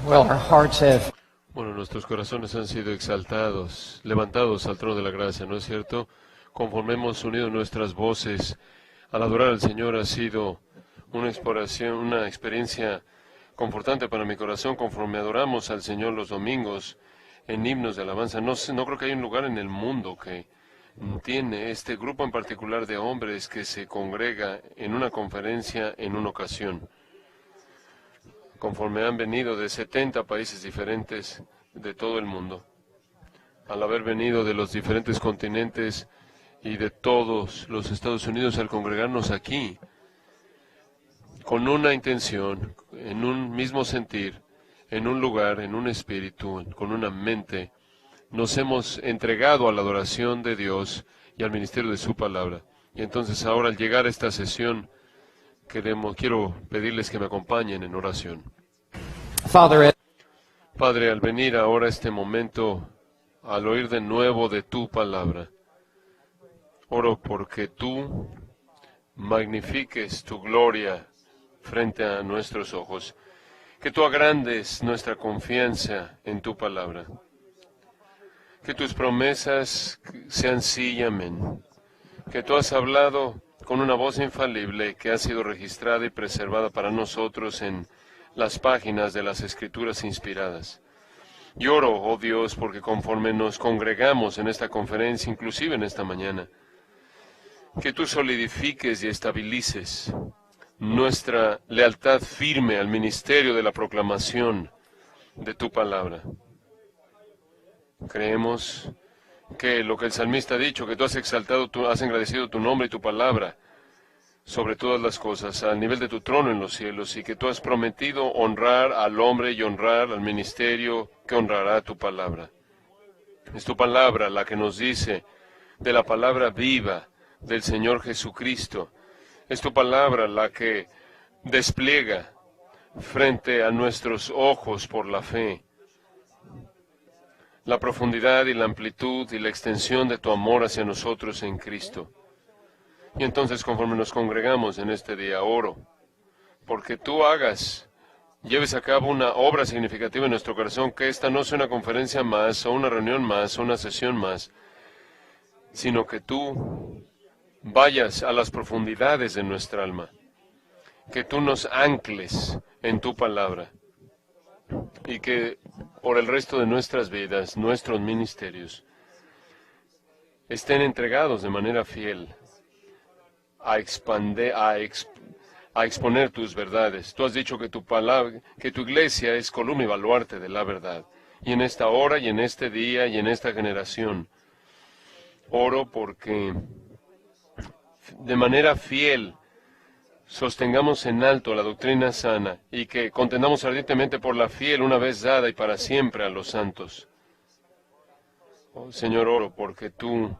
Well, our hearts have Bueno, nuestros corazones han sido exaltados, levantados al trono de la gracia, ¿no es cierto? Conforme hemos unido nuestras voces al adorar al Señor, ha sido una exploración, una experiencia confortante para mi corazón conforme adoramos al Señor los domingos en himnos de alabanza. No creo que haya un lugar en el mundo que tiene este grupo en particular de hombres que se congrega en una conferencia en una ocasión. Conforme han venido de 70 países diferentes de todo el mundo, al haber venido de los diferentes continentes y de todos los Estados Unidos al congregarnos aquí, con una intención, en un mismo sentir, en un lugar, en un espíritu, con una mente, nos hemos entregado a la adoración de Dios y al ministerio de su palabra. Y entonces ahora al llegar a esta sesión, quiero pedirles que me acompañen en oración. Father, Padre, al venir ahora a este momento, al oír de nuevo de tu palabra, oro porque tú magnifiques tu gloria frente a nuestros ojos, que tú agrandes nuestra confianza en tu palabra, que tus promesas sean sí y amén, que tú has hablado con una voz infalible que ha sido registrada y preservada para nosotros en las páginas de las Escrituras inspiradas. Y oro, oh Dios, porque conforme nos congregamos en esta conferencia, inclusive en esta mañana, que tú solidifiques y estabilices nuestra lealtad firme al ministerio de la proclamación de tu palabra. Creemos que lo que el salmista ha dicho, que tú has exaltado, has engrandecido tu nombre y tu palabra sobre todas las cosas, al nivel de tu trono en los cielos, y que tú has prometido honrar al hombre y honrar al ministerio que honrará tu palabra. Es tu palabra la que nos dice de la palabra viva del Señor Jesucristo. Es tu palabra la que despliega frente a nuestros ojos por la fe la profundidad y la amplitud y la extensión de tu amor hacia nosotros en Cristo. Y entonces, conforme nos congregamos en este día, oro, porque tú lleves a cabo una obra significativa en nuestro corazón, que esta no sea una conferencia más, o una reunión más, o una sesión más, sino que tú vayas a las profundidades de nuestra alma, que tú nos ancles en tu palabra, y que por el resto de nuestras vidas, nuestros ministerios, estén entregados de manera fiel a exponer tus verdades. Tú has dicho que tu palabra, que tu iglesia es columna y baluarte de la verdad. Y en esta hora, y en este día, y en esta generación, oro porque de manera fiel sostengamos en alto la doctrina sana y que contendamos ardientemente por la fiel una vez dada y para siempre a los santos. Oh, Señor, oro porque tú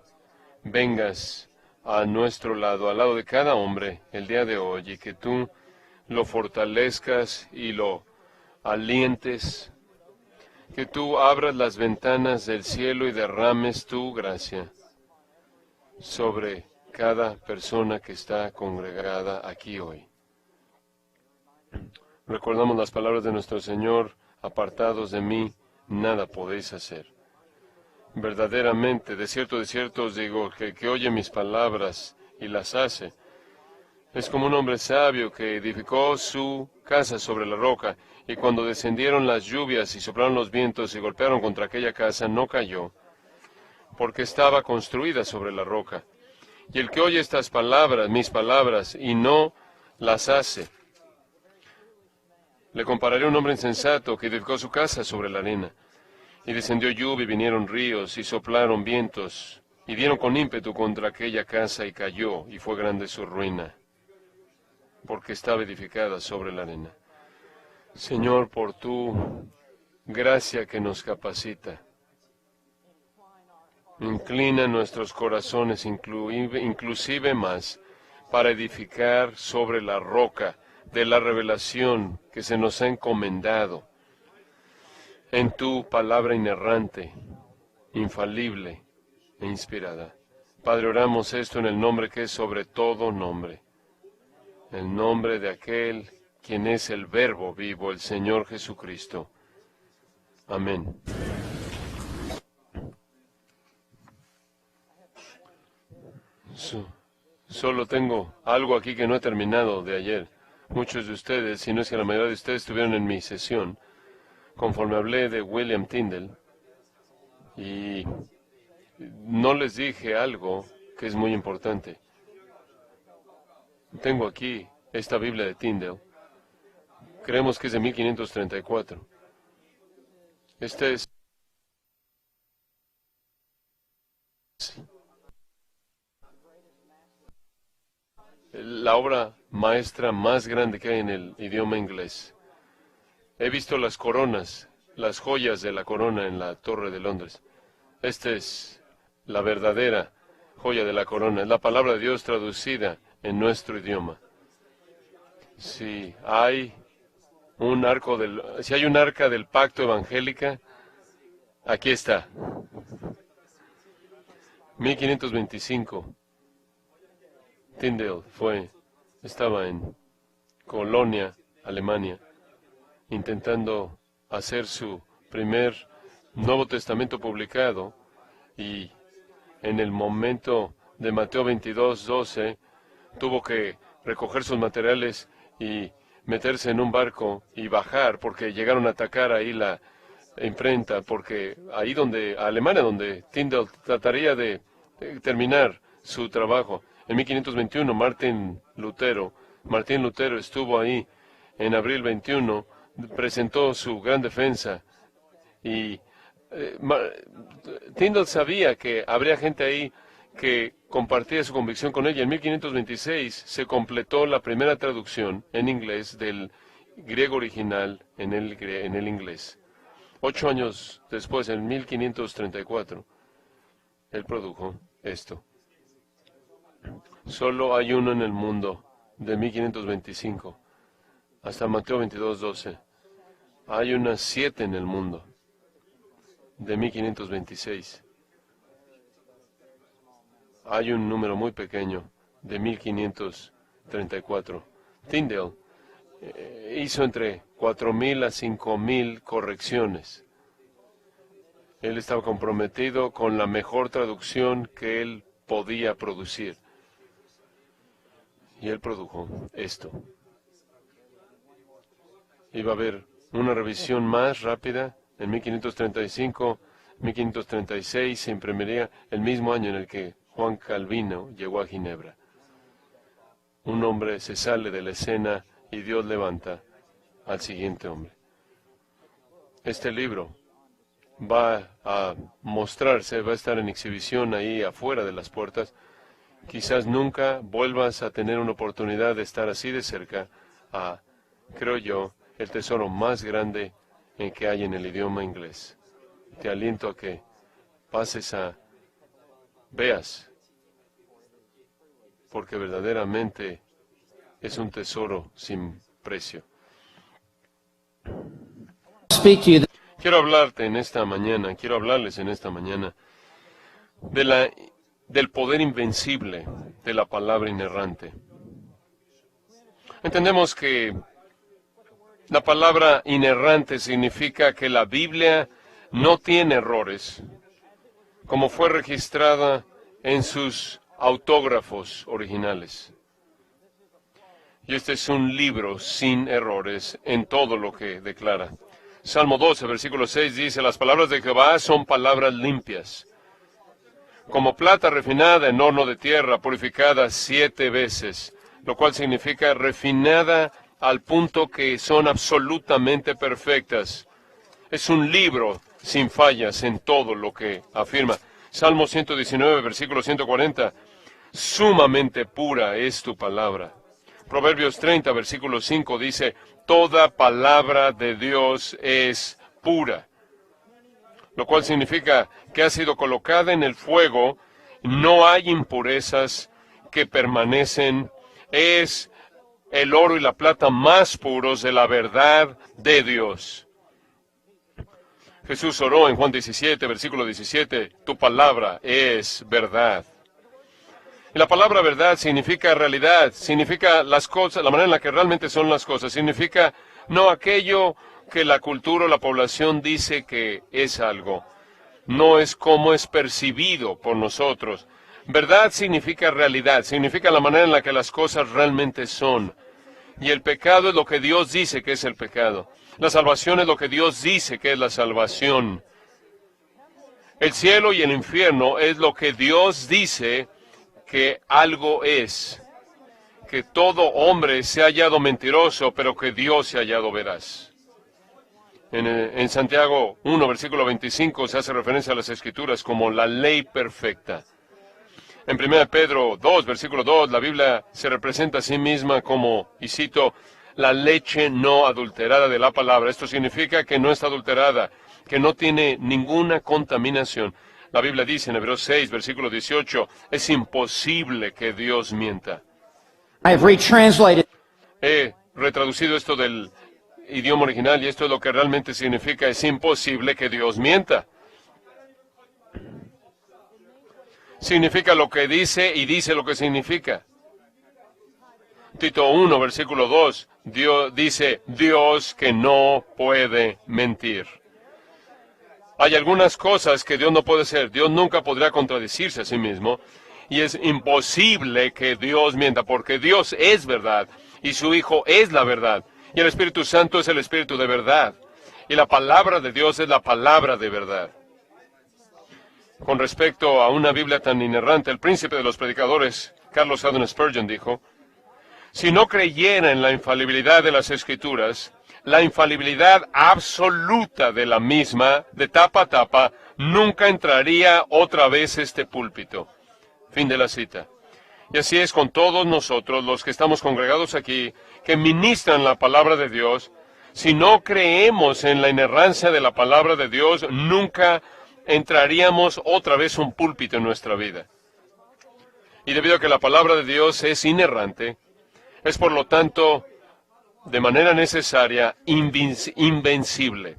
vengas a nuestro lado, al lado de cada hombre el día de hoy, y que tú lo fortalezcas y lo alientes, que tú abras las ventanas del cielo y derrames tu gracia sobre cada persona que está congregada aquí hoy. Recordamos las palabras de nuestro Señor: apartados de mí, nada podéis hacer. Verdaderamente, de cierto os digo, que el que oye mis palabras y las hace, es como un hombre sabio que edificó su casa sobre la roca, y cuando descendieron las lluvias y soplaron los vientos y golpearon contra aquella casa, no cayó, porque estaba construida sobre la roca. Y el que oye estas palabras, mis palabras, y no las hace, le compararé a un hombre insensato que edificó su casa sobre la arena. Y descendió lluvia, y vinieron ríos, y soplaron vientos, y dieron con ímpetu contra aquella casa, y cayó, y fue grande su ruina, porque estaba edificada sobre la arena. Señor, por tu gracia que nos capacita, inclina nuestros corazones, inclusive más, para edificar sobre la roca de la revelación que se nos ha encomendado en tu palabra inerrante, infalible e inspirada. Padre, oramos esto en el nombre que es sobre todo nombre, el nombre de aquel quien es el Verbo vivo, el Señor Jesucristo. Amén. Solo tengo algo aquí que no he terminado de ayer. Muchos de ustedes, si no es que la mayoría de ustedes, estuvieron en mi sesión, conforme hablé de William Tyndale, y no les dije algo que es muy importante. Tengo aquí esta Biblia de Tyndale. Creemos que es de 1534. Esta es la obra maestra más grande que hay en el idioma inglés. He visto las coronas, las joyas de la corona en la Torre de Londres. Esta es la verdadera joya de la corona. Es la palabra de Dios traducida en nuestro idioma. Si hay si hay un arca del pacto evangélica, aquí está. 1525. Tyndale estaba en Colonia, Alemania, intentando hacer su primer Nuevo Testamento publicado, y en el momento de Mateo 22:12 tuvo que recoger sus materiales y meterse en un barco y bajar, porque llegaron a atacar ahí la imprenta, porque ahí Alemania, donde Tyndale trataría de terminar su trabajo. En 1521, Martín Lutero estuvo ahí en abril 21, presentó su gran defensa, y Tyndale sabía que habría gente ahí que compartía su convicción con ella. En 1526 se completó la primera traducción en inglés del griego original en el inglés. 8 años después, en 1534, él produjo esto. Solo hay uno en el mundo, de 1525 hasta Mateo 22:12. Hay unas 7 en el mundo, de 1526. Hay un número muy pequeño, de 1534. Tyndale hizo entre 4,000 a 5,000 correcciones. Él estaba comprometido con la mejor traducción que él podía producir. Y él produjo esto. Iba a haber una revisión más rápida. En 1535, 1536 se imprimiría el mismo año en el que Juan Calvino llegó a Ginebra. Un hombre se sale de la escena y Dios levanta al siguiente hombre. Este libro va a mostrarse, va a estar en exhibición ahí afuera de las puertas. Quizás nunca vuelvas a tener una oportunidad de estar así de cerca a, creo yo, el tesoro más grande en que hay en el idioma inglés. Te aliento a que veas, porque verdaderamente es un tesoro sin precio. Speak to you Quiero hablarles en esta mañana del poder invencible de la palabra inerrante. Entendemos que la palabra inerrante significa que la Biblia no tiene errores, como fue registrada en sus autógrafos originales. Y este es un libro sin errores en todo lo que declara. Salmo 12, versículo 6 dice: las palabras de Jehová son palabras limpias, como plata refinada en horno de tierra, purificada 7 veces, lo cual significa refinada al punto que son absolutamente perfectas. Es un libro sin fallas en todo lo que afirma. Salmo 119, versículo 140, sumamente pura es tu palabra. Proverbios 30, versículo 5 dice: toda palabra de Dios es pura, lo cual significa que ha sido colocada en el fuego, no hay impurezas que permanecen, es el oro y la plata más puros de la verdad de Dios. Jesús oró en Juan 17, versículo 17, tu palabra es verdad. Y la palabra verdad significa realidad, significa las cosas, la manera en la que realmente son las cosas, significa no aquello que la cultura o la población dice que es algo. No es como es percibido por nosotros. Verdad significa realidad, significa la manera en la que las cosas realmente son. Y el pecado es lo que Dios dice que es el pecado. La salvación es lo que Dios dice que es la salvación. El cielo y el infierno es lo que Dios dice que algo es. Que todo hombre se ha hallado mentiroso, pero que Dios se ha hallado veraz. En Santiago 1, versículo 25, se hace referencia a las Escrituras como la ley perfecta. En 1 Pedro 2, versículo 2, la Biblia se representa a sí misma como, y cito, la leche no adulterada de la palabra. Esto significa que no está adulterada, que no tiene ninguna contaminación. La Biblia dice en Hebreos 6, versículo 18, es imposible que Dios mienta. I have retranslated He retraducido esto del idioma original y esto es lo que realmente significa, es imposible que Dios mienta. Significa lo que dice y dice lo que significa. Tito 1, versículo 2, Dios dice, Dios que no puede mentir. Hay algunas cosas que Dios no puede hacer. Dios nunca podrá contradecirse a sí mismo. Y es imposible que Dios mienta, porque Dios es verdad, y su Hijo es la verdad, y el Espíritu Santo es el Espíritu de verdad, y la palabra de Dios es la palabra de verdad. Con respecto a una Biblia tan inerrante, el príncipe de los predicadores, Carlos Haddon Spurgeon, dijo, si no creyera en la infalibilidad de las Escrituras, la infalibilidad absoluta de la misma, de tapa a tapa, nunca entraría otra vez este púlpito. Fin de la cita. Y así es con todos nosotros, los que estamos congregados aquí, que ministran la palabra de Dios. Si no creemos en la inerrancia de la palabra de Dios, nunca entraríamos otra vez un púlpito en nuestra vida. Y debido a que la palabra de Dios es inerrante, es por lo tanto, de manera necesaria, invencible.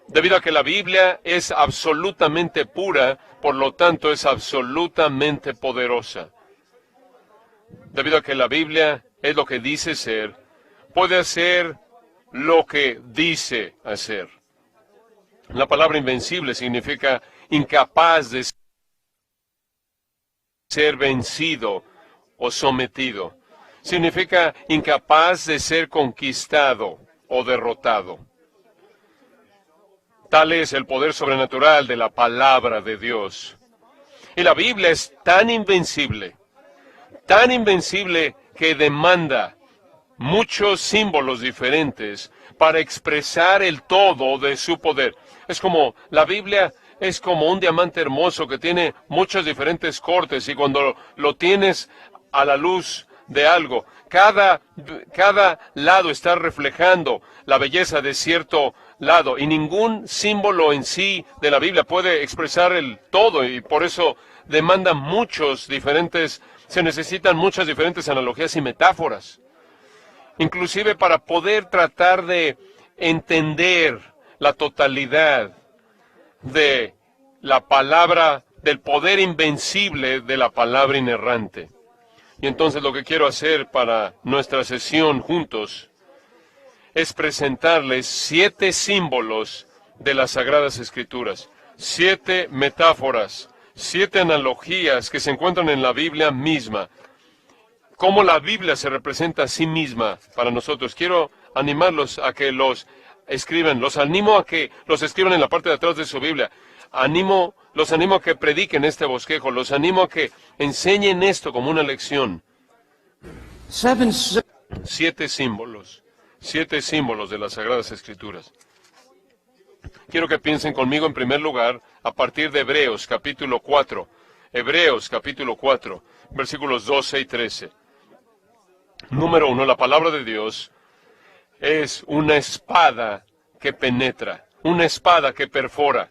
Debido a que la Biblia es absolutamente pura, por lo tanto es absolutamente poderosa. Debido a que la Biblia es lo que dice ser, puede hacer lo que dice hacer. La palabra invencible significa incapaz de ser vencido o sometido. Significa incapaz de ser conquistado o derrotado. Tal es el poder sobrenatural de la palabra de Dios. Y la Biblia es tan invencible que demanda muchos símbolos diferentes para expresar el todo de su poder. Es como, la Biblia es como un diamante hermoso que tiene muchos diferentes cortes y cuando lo tienes a la luz de algo, cada lado está reflejando la belleza de cierto lado y ningún símbolo en sí de la Biblia puede expresar el todo y por eso demanda se necesitan muchas diferentes analogías y metáforas. Inclusive para poder tratar de entender la totalidad de la palabra, del poder invencible de la palabra inerrante. Y entonces lo que quiero hacer para nuestra sesión juntos es presentarles 7 símbolos de las Sagradas Escrituras, 7 metáforas, 7 analogías que se encuentran en la Biblia misma. Cómo la Biblia se representa a sí misma para nosotros. Quiero animarlos a que los escriban. Los animo a que los escriban en la parte de atrás de su Biblia. Los animo a que prediquen este bosquejo. Los animo a que enseñen esto como una lección. 7 símbolos. 7 símbolos de las Sagradas Escrituras. Quiero que piensen conmigo en primer lugar a partir de Hebreos capítulo 4. Hebreos capítulo 4, versículos 12 y 13. Número 1, la palabra de Dios es una espada que penetra, una espada que perfora.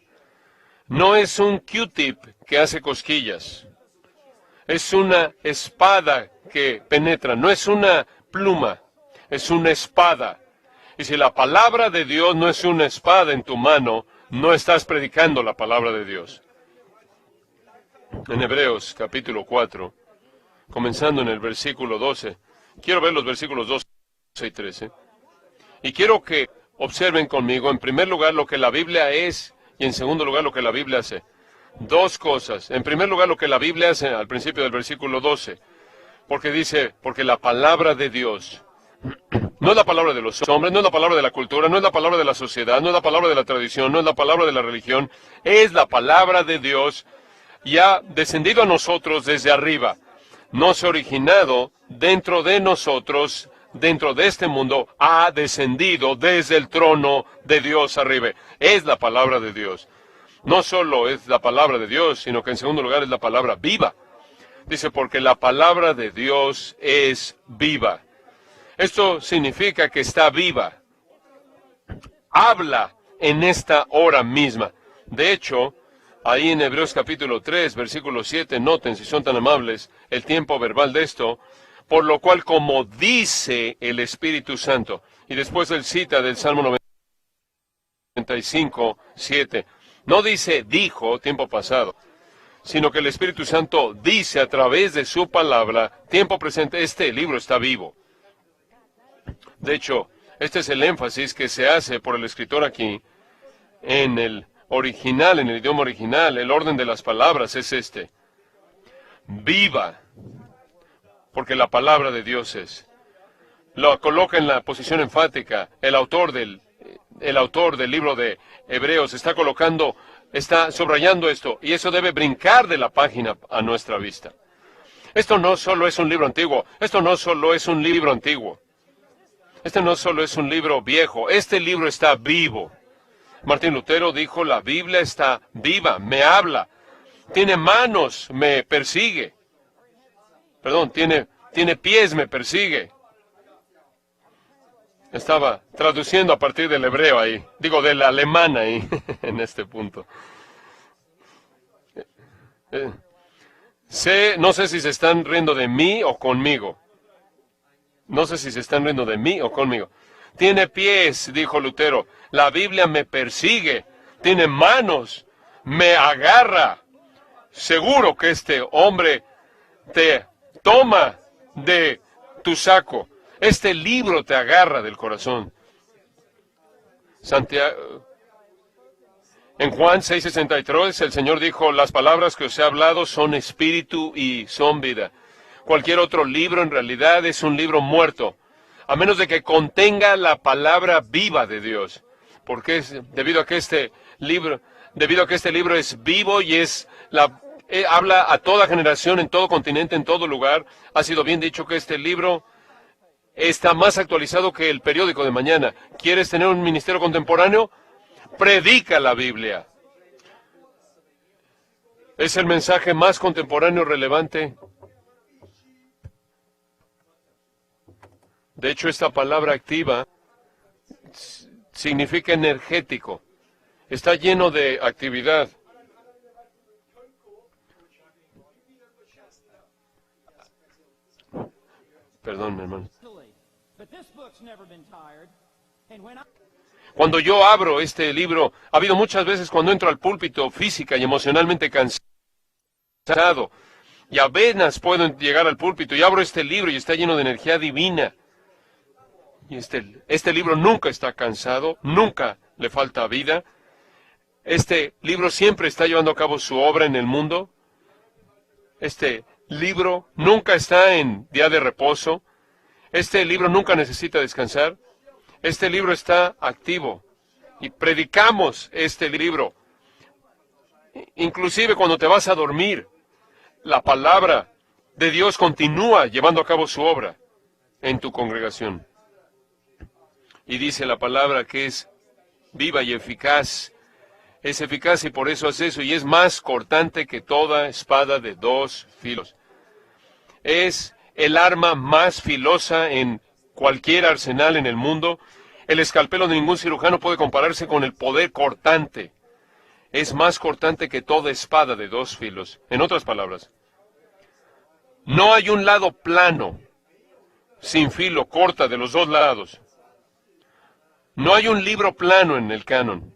No es un Q-tip que hace cosquillas. Es una espada que penetra, no es una pluma, es una espada. Y si la palabra de Dios no es una espada en tu mano, no estás predicando la palabra de Dios. En Hebreos capítulo 4, comenzando en el versículo 12, quiero ver los versículos 12 y 13. Y quiero que observen conmigo, en primer lugar, lo que la Biblia es y en segundo lugar, lo que la Biblia hace. Dos cosas. En primer lugar, lo que la Biblia hace al principio del versículo 12. Porque dice, porque la palabra de Dios no es la palabra de los hombres, no es la palabra de la cultura, no es la palabra de la sociedad, no es la palabra de la tradición, no es la palabra de la religión, es la palabra de Dios y ha descendido a nosotros desde arriba. No se ha originado dentro de nosotros, dentro de este mundo, ha descendido desde el trono de Dios arriba. Es la palabra de Dios. No solo es la palabra de Dios, sino que en segundo lugar es la palabra viva. Dice, porque la palabra de Dios es viva. Esto significa que está viva. Habla en esta hora misma. De hecho, ahí en Hebreos capítulo 3, versículo 7, noten, si son tan amables, el tiempo verbal de esto, por lo cual como dice el Espíritu Santo. Y después él cita del Salmo 95, 7. No dice dijo, tiempo pasado, sino que el Espíritu Santo dice a través de su palabra, tiempo presente, este libro está vivo. De hecho, este es el énfasis que se hace por el escritor aquí. En el original, en el idioma original, el orden de las palabras es este. Viva, porque la palabra de Dios es. Lo coloca en la posición enfática. El autor del libro de Hebreos está subrayando esto, y eso debe brincar de la página a nuestra vista. Esto no solo es un libro antiguo, esto no solo es un libro antiguo. Este no solo es un libro viejo, este libro está vivo. Martín Lutero dijo, la Biblia está viva, me habla. Tiene manos, me persigue. Perdón, tiene pies, me persigue. Estaba traduciendo a partir del hebreo ahí, digo del alemán ahí, en este punto. No sé si se están riendo de mí o conmigo. No sé si se están riendo de mí o conmigo. Tiene pies, dijo Lutero. La Biblia me persigue. Tiene manos. Me agarra. Seguro que este hombre te toma de tu saco. Este libro te agarra del corazón. Santiago. En Juan 6:63 el Señor dijo, las palabras que os he hablado son espíritu y son vida. Cualquier otro libro en realidad es un libro muerto, a menos de que contenga la palabra viva de Dios. Porque debido a que este libro es vivo y habla a toda generación, en todo continente, en todo lugar, ha sido bien dicho que este libro está más actualizado que el periódico de mañana. ¿Quieres tener un ministerio contemporáneo? Predica la Biblia. Es el mensaje más contemporáneo relevante. De hecho, esta palabra activa significa energético. Está lleno de actividad. Perdón, mi hermano. Cuando yo abro este libro, ha habido muchas veces cuando entro al púlpito física y emocionalmente cansado, y apenas puedo llegar al púlpito, y abro este libro y está lleno de energía divina. Y este libro nunca está cansado, nunca le falta vida. Este libro siempre está llevando a cabo su obra en el mundo. Este libro nunca está en día de reposo. Este libro nunca necesita descansar. Este libro está activo. Y predicamos este libro. Inclusive cuando te vas a dormir, la palabra de Dios continúa llevando a cabo su obra en tu congregación. Y dice la palabra que es viva y eficaz. Es eficaz y por eso hace eso. Y es más cortante que toda espada de dos filos. Es el arma más filosa en cualquier arsenal en el mundo. El escalpelo de ningún cirujano puede compararse con el poder cortante. Es más cortante que toda espada de dos filos. En otras palabras, no hay un lado plano, sin filo, corta de los dos lados. No hay un libro plano en el canon.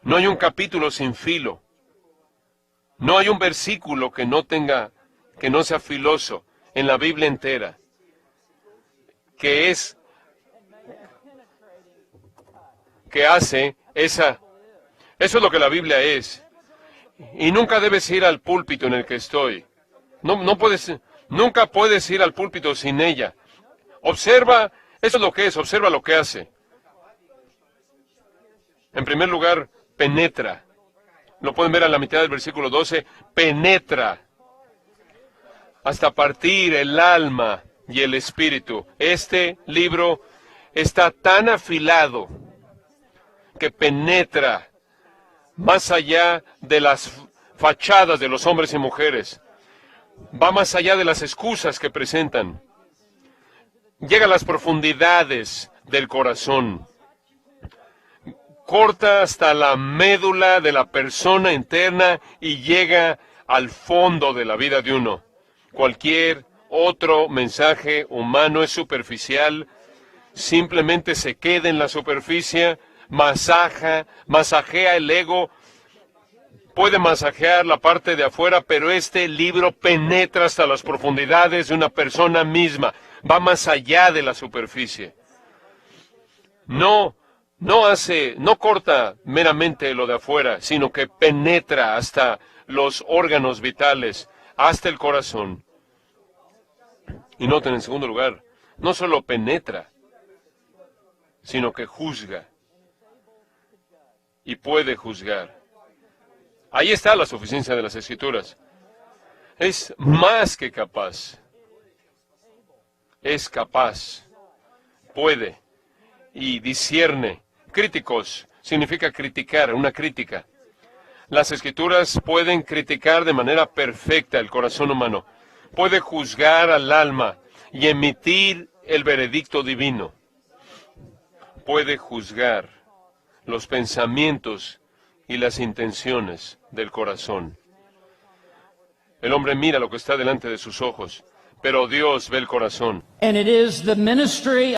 No hay un capítulo sin filo. No hay un versículo que no sea filoso en la Biblia entera. Que es que hace esa. Eso es lo que la Biblia es. Y nunca debes ir al púlpito en el que estoy. Nunca puedes ir al púlpito sin ella. Observa, eso es lo que es, observa lo que hace. En primer lugar, penetra. Lo pueden ver a la mitad del versículo 12. Penetra hasta partir el alma y el espíritu. Este libro está tan afilado que penetra más allá de las fachadas de los hombres y mujeres. Va más allá de las excusas que presentan. Llega a las profundidades del corazón. Corta hasta la médula de la persona interna y llega al fondo de la vida de uno. Cualquier otro mensaje humano es superficial, simplemente se queda en la superficie, masajea el ego, puede masajear la parte de afuera, pero este libro penetra hasta las profundidades de una persona misma, va más allá de la superficie. No corta meramente lo de afuera, sino que penetra hasta los órganos vitales, hasta el corazón. Y noten en segundo lugar, no solo penetra, sino que juzga. Y puede juzgar. Ahí está la suficiencia de las Escrituras. Es más que capaz. Es capaz. Puede. Y discierne. Críticos significa criticar, una crítica. Las Escrituras pueden criticar de manera perfecta el corazón humano. Puede juzgar al alma y emitir el veredicto divino. Puede juzgar los pensamientos y las intenciones del corazón. El hombre mira lo que está delante de sus ojos, pero Dios ve el corazón. And it is the ministry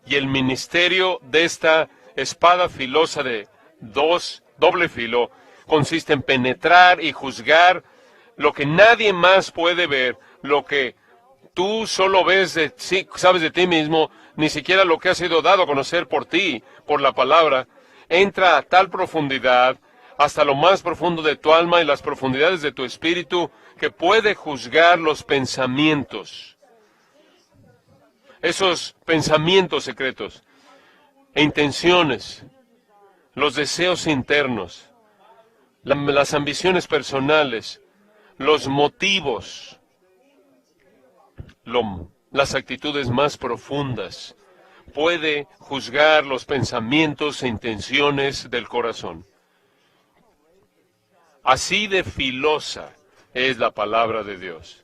Y el ministerio de esta espada filosa de doble filo consiste en penetrar y juzgar lo que nadie más puede ver, lo que tú solo sabes de ti mismo, ni siquiera lo que ha sido dado a conocer por ti, por la palabra. Entra a tal profundidad, hasta lo más profundo de tu alma y las profundidades de tu espíritu, que puede juzgar los pensamientos. Esos pensamientos secretos e intenciones, los deseos internos, las ambiciones personales, los motivos, las actitudes más profundas. Puede juzgar los pensamientos e intenciones del corazón. Así de filosa es la palabra de Dios.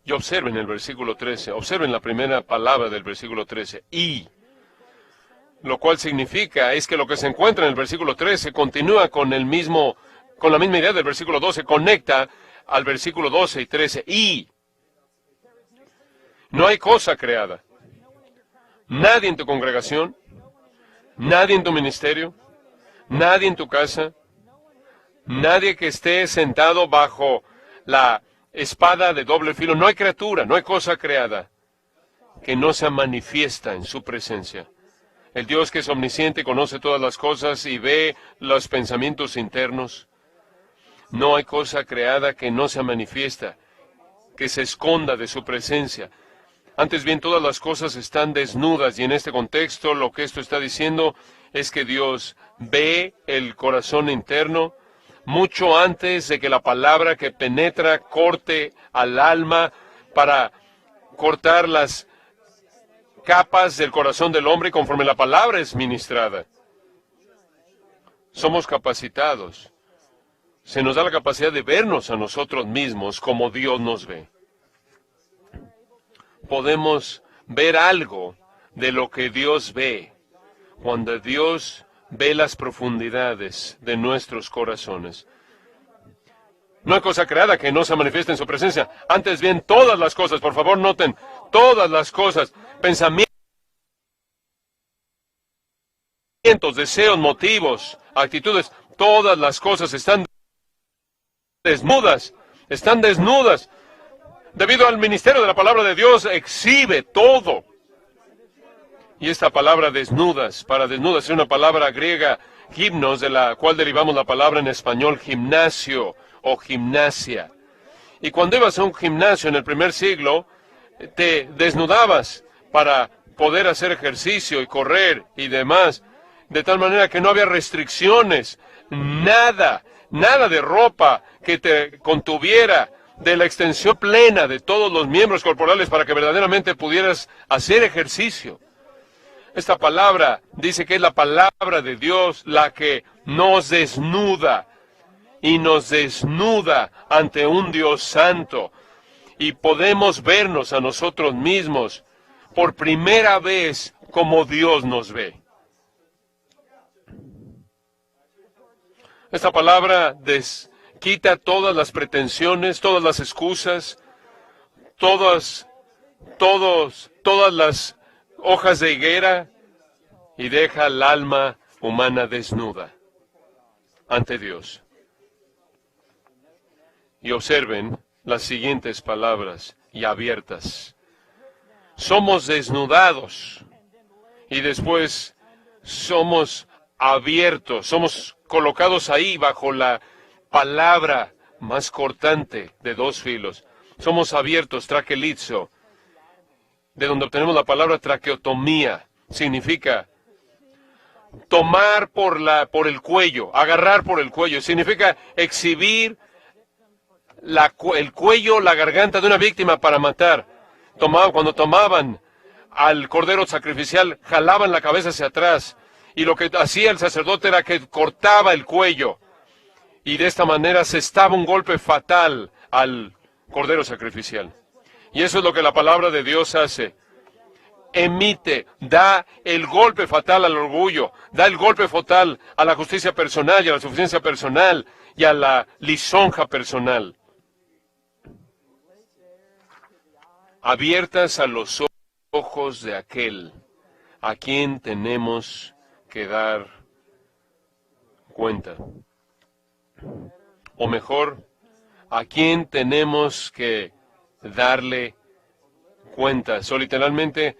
Y observen el versículo 13, observen la primera palabra del versículo 13, y, lo cual significa es que lo que se encuentra en el versículo 13 continúa con la misma idea del versículo 12, conecta al versículo 12 y 13, y no hay cosa creada. Nadie en tu congregación, nadie en tu ministerio, nadie en tu casa, nadie que esté sentado bajo la espada de doble filo, no hay criatura, no hay cosa creada que no se manifiesta en su presencia. El Dios que es omnisciente, conoce todas las cosas y ve los pensamientos internos. No hay cosa creada que no se manifiesta, que se esconda de su presencia. Antes bien, todas las cosas están desnudas, y en este contexto lo que esto está diciendo es que Dios ve el corazón interno mucho antes de que la palabra que penetra corte al alma para cortar las capas del corazón del hombre conforme la palabra es ministrada. Somos capacitados. Se nos da la capacidad de vernos a nosotros mismos como Dios nos ve. Podemos ver algo de lo que Dios ve cuando Dios ve las profundidades de nuestros corazones. No hay cosa creada que no se manifieste en su presencia. Antes bien, todas las cosas, por favor noten, todas las cosas, pensamientos, deseos, motivos, actitudes, todas las cosas están desnudas. Debido al ministerio de la palabra de Dios, exhibe todo. Y esta palabra desnudas, para desnudas, es una palabra griega, gimnos, de la cual derivamos la palabra en español gimnasio o gimnasia. Y cuando ibas a un gimnasio en el primer siglo, te desnudabas para poder hacer ejercicio y correr y demás, de tal manera que no había restricciones, nada de ropa que te contuviera de la extensión plena de todos los miembros corporales para que verdaderamente pudieras hacer ejercicio. Esta palabra dice que es la palabra de Dios la que nos desnuda y nos desnuda ante un Dios santo. Y podemos vernos a nosotros mismos por primera vez como Dios nos ve. Esta palabra quita todas las pretensiones, todas las excusas, todas las hojas de higuera y deja el alma humana desnuda ante Dios. Y observen las siguientes palabras, y abiertas. Somos desnudados y después somos abiertos, somos colocados ahí bajo la palabra más cortante de dos filos. Somos abiertos, traquelizo, de donde obtenemos la palabra traqueotomía. Significa tomar por el cuello, agarrar por el cuello. Significa exhibir el cuello, la garganta de una víctima para matar. Cuando tomaban al cordero sacrificial, jalaban la cabeza hacia atrás. Y lo que hacía el sacerdote era que cortaba el cuello. Y de esta manera asestaba un golpe fatal al cordero sacrificial. Y eso es lo que la palabra de Dios hace. Da el golpe fatal al orgullo, da el golpe fatal a la justicia personal y a la suficiencia personal y a la lisonja personal. Abiertas a los ojos de aquel a quien tenemos que dar cuenta. O mejor, a quien tenemos que darle cuentas. O literalmente,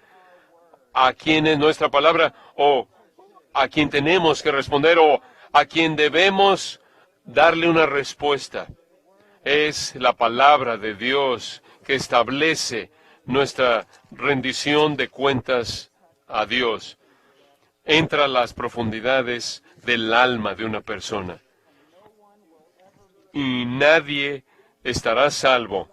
a quien es nuestra palabra, o a quien tenemos que responder, o a quien debemos darle una respuesta. Es la palabra de Dios que establece nuestra rendición de cuentas a Dios. Entra a las profundidades del alma de una persona. Y nadie estará salvo.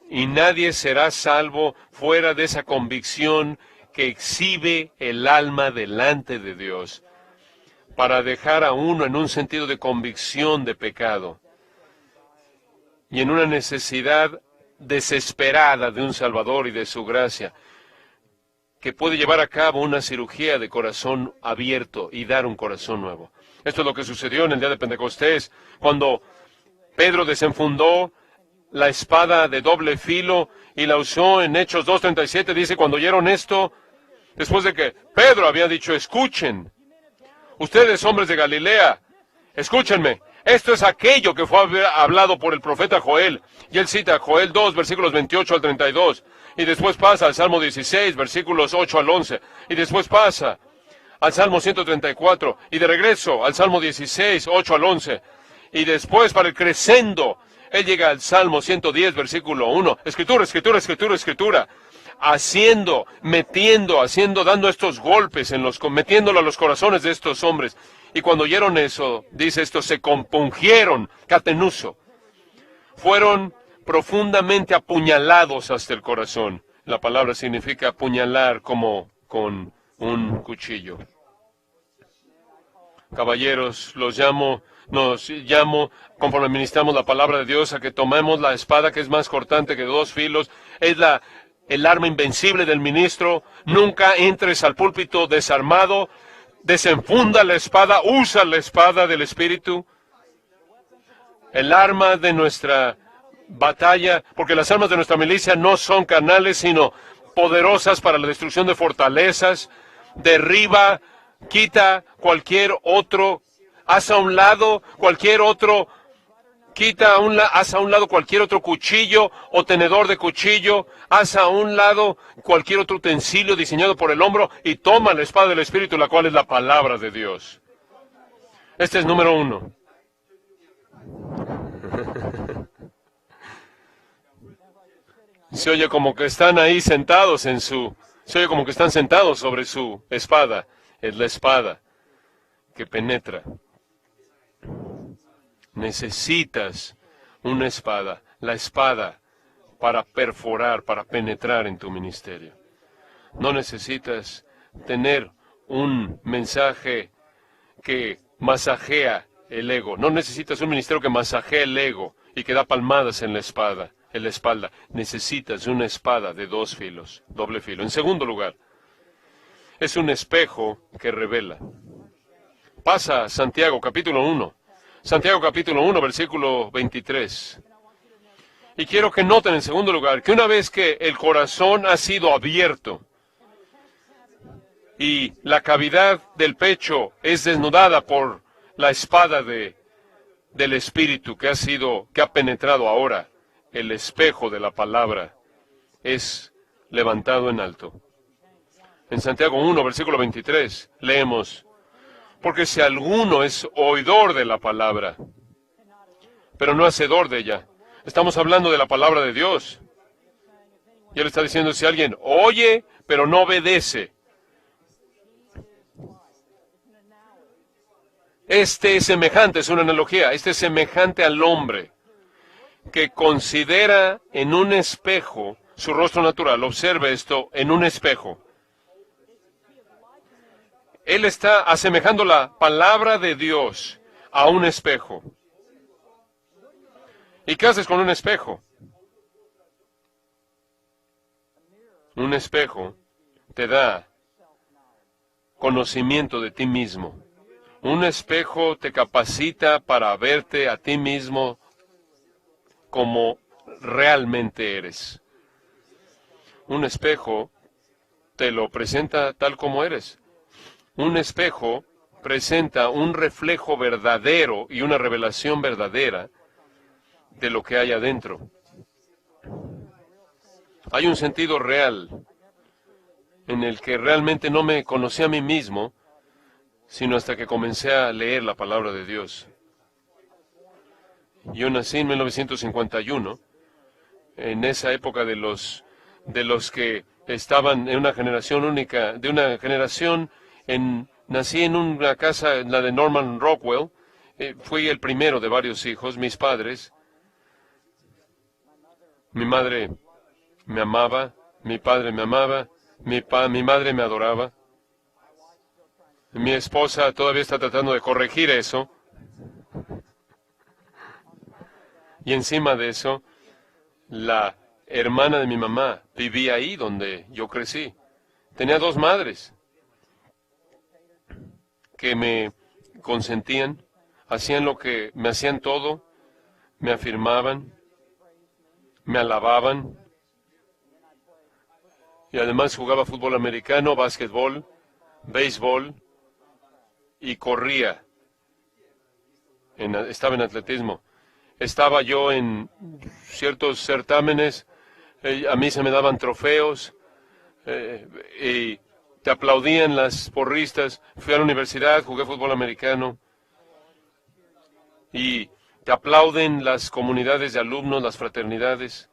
Y nadie será salvo fuera de esa convicción que exhibe el alma delante de Dios, para dejar a uno en un sentido de convicción de pecado y en una necesidad desesperada de un Salvador y de su gracia, que puede llevar a cabo una cirugía de corazón abierto y dar un corazón nuevo. Esto es lo que sucedió en el día de Pentecostés, cuando Pedro desenfundó la espada de doble filo y la usó en Hechos 2:37. Dice, cuando oyeron esto, después de que Pedro había dicho, escuchen, ustedes hombres de Galilea, escúchenme, esto es aquello que fue hablado por el profeta Joel. Y él cita Joel 2, versículos 28 al 32. Y después pasa al Salmo 16, versículos 8 al 11. Y después pasa al Salmo 134. Y de regreso al Salmo 16, 8 al 11. Y después, para el crescendo, él llega al Salmo 110, versículo 1. Escritura, escritura, escritura, escritura. Dando estos golpes, metiéndolo a los corazones de estos hombres. Y cuando oyeron eso, dice esto, se compungieron, catenuso. Fueron profundamente apuñalados hasta el corazón. La palabra significa apuñalar como con un cuchillo. Caballeros, nos llamo, conforme ministramos la palabra de Dios, a que tomemos la espada que es más cortante que dos filos. Es el arma invencible del ministro. Nunca entres al púlpito desarmado. Desenfunda la espada, usa la espada del Espíritu. El arma de nuestra batalla, porque las armas de nuestra milicia no son carnales, sino poderosas para la destrucción de fortalezas. Derriba, quita cualquier otro, haz a un lado cualquier otro Haz a un lado cualquier otro cuchillo o tenedor de cuchillo, haz a un lado cualquier otro utensilio diseñado por el hombre y toma la espada del Espíritu, la cual es la palabra de Dios. Este es número 1. Se oye como que están ahí sentados se oye como que están sentados sobre su espada. Es la espada que penetra. Necesitas una espada, la espada para perforar, para penetrar en tu ministerio. No necesitas tener un mensaje que masajea el ego. No necesitas un ministerio que masajea el ego y que da palmadas en la espalda. Necesitas una espada de 2 filos, doble filo. En segundo lugar, es un espejo que revela. Pasa a Santiago capítulo 1. Santiago capítulo 1, versículo 23. Y quiero que noten en segundo lugar que una vez que el corazón ha sido abierto y la cavidad del pecho es desnudada por la espada del Espíritu que ha penetrado ahora, el espejo de la palabra es levantado en alto. En Santiago 1, versículo 23, leemos: porque si alguno es oidor de la palabra, pero no hacedor de ella. Estamos hablando de la palabra de Dios. Y él está diciendo, si alguien oye, pero no obedece. Este es semejante, es una analogía, este es semejante al hombre que considera en un espejo su rostro natural. Observe esto, en un espejo. Él está asemejando la palabra de Dios a un espejo. ¿Y qué haces con un espejo? Un espejo te da conocimiento de ti mismo. Un espejo te capacita para verte a ti mismo como realmente eres. Un espejo te lo presenta tal como eres. Un espejo presenta un reflejo verdadero y una revelación verdadera de lo que hay adentro. Hay un sentido real en el que realmente no me conocí a mí mismo, sino hasta que comencé a leer la palabra de Dios. Yo nací en 1951, en esa época de los que estaban en una generación única, de una generación. Nací en una casa, la de Norman Rockwell. Fui el primero de varios hijos. Mis padres, mi madre me amaba, mi padre me amaba, mi madre me adoraba. Mi esposa todavía está tratando de corregir eso. Y encima de eso, la hermana de mi mamá vivía ahí donde yo crecí. Tenía 2 madres que me consentían, me hacían todo, me afirmaban, me alababan, y además jugaba fútbol americano, básquetbol, béisbol, y corría, estaba en atletismo. Estaba yo en ciertos certámenes, a mí se me daban trofeos, y te aplaudían las porristas. Fui a la universidad, jugué fútbol americano, y te aplauden las comunidades de alumnos, las fraternidades.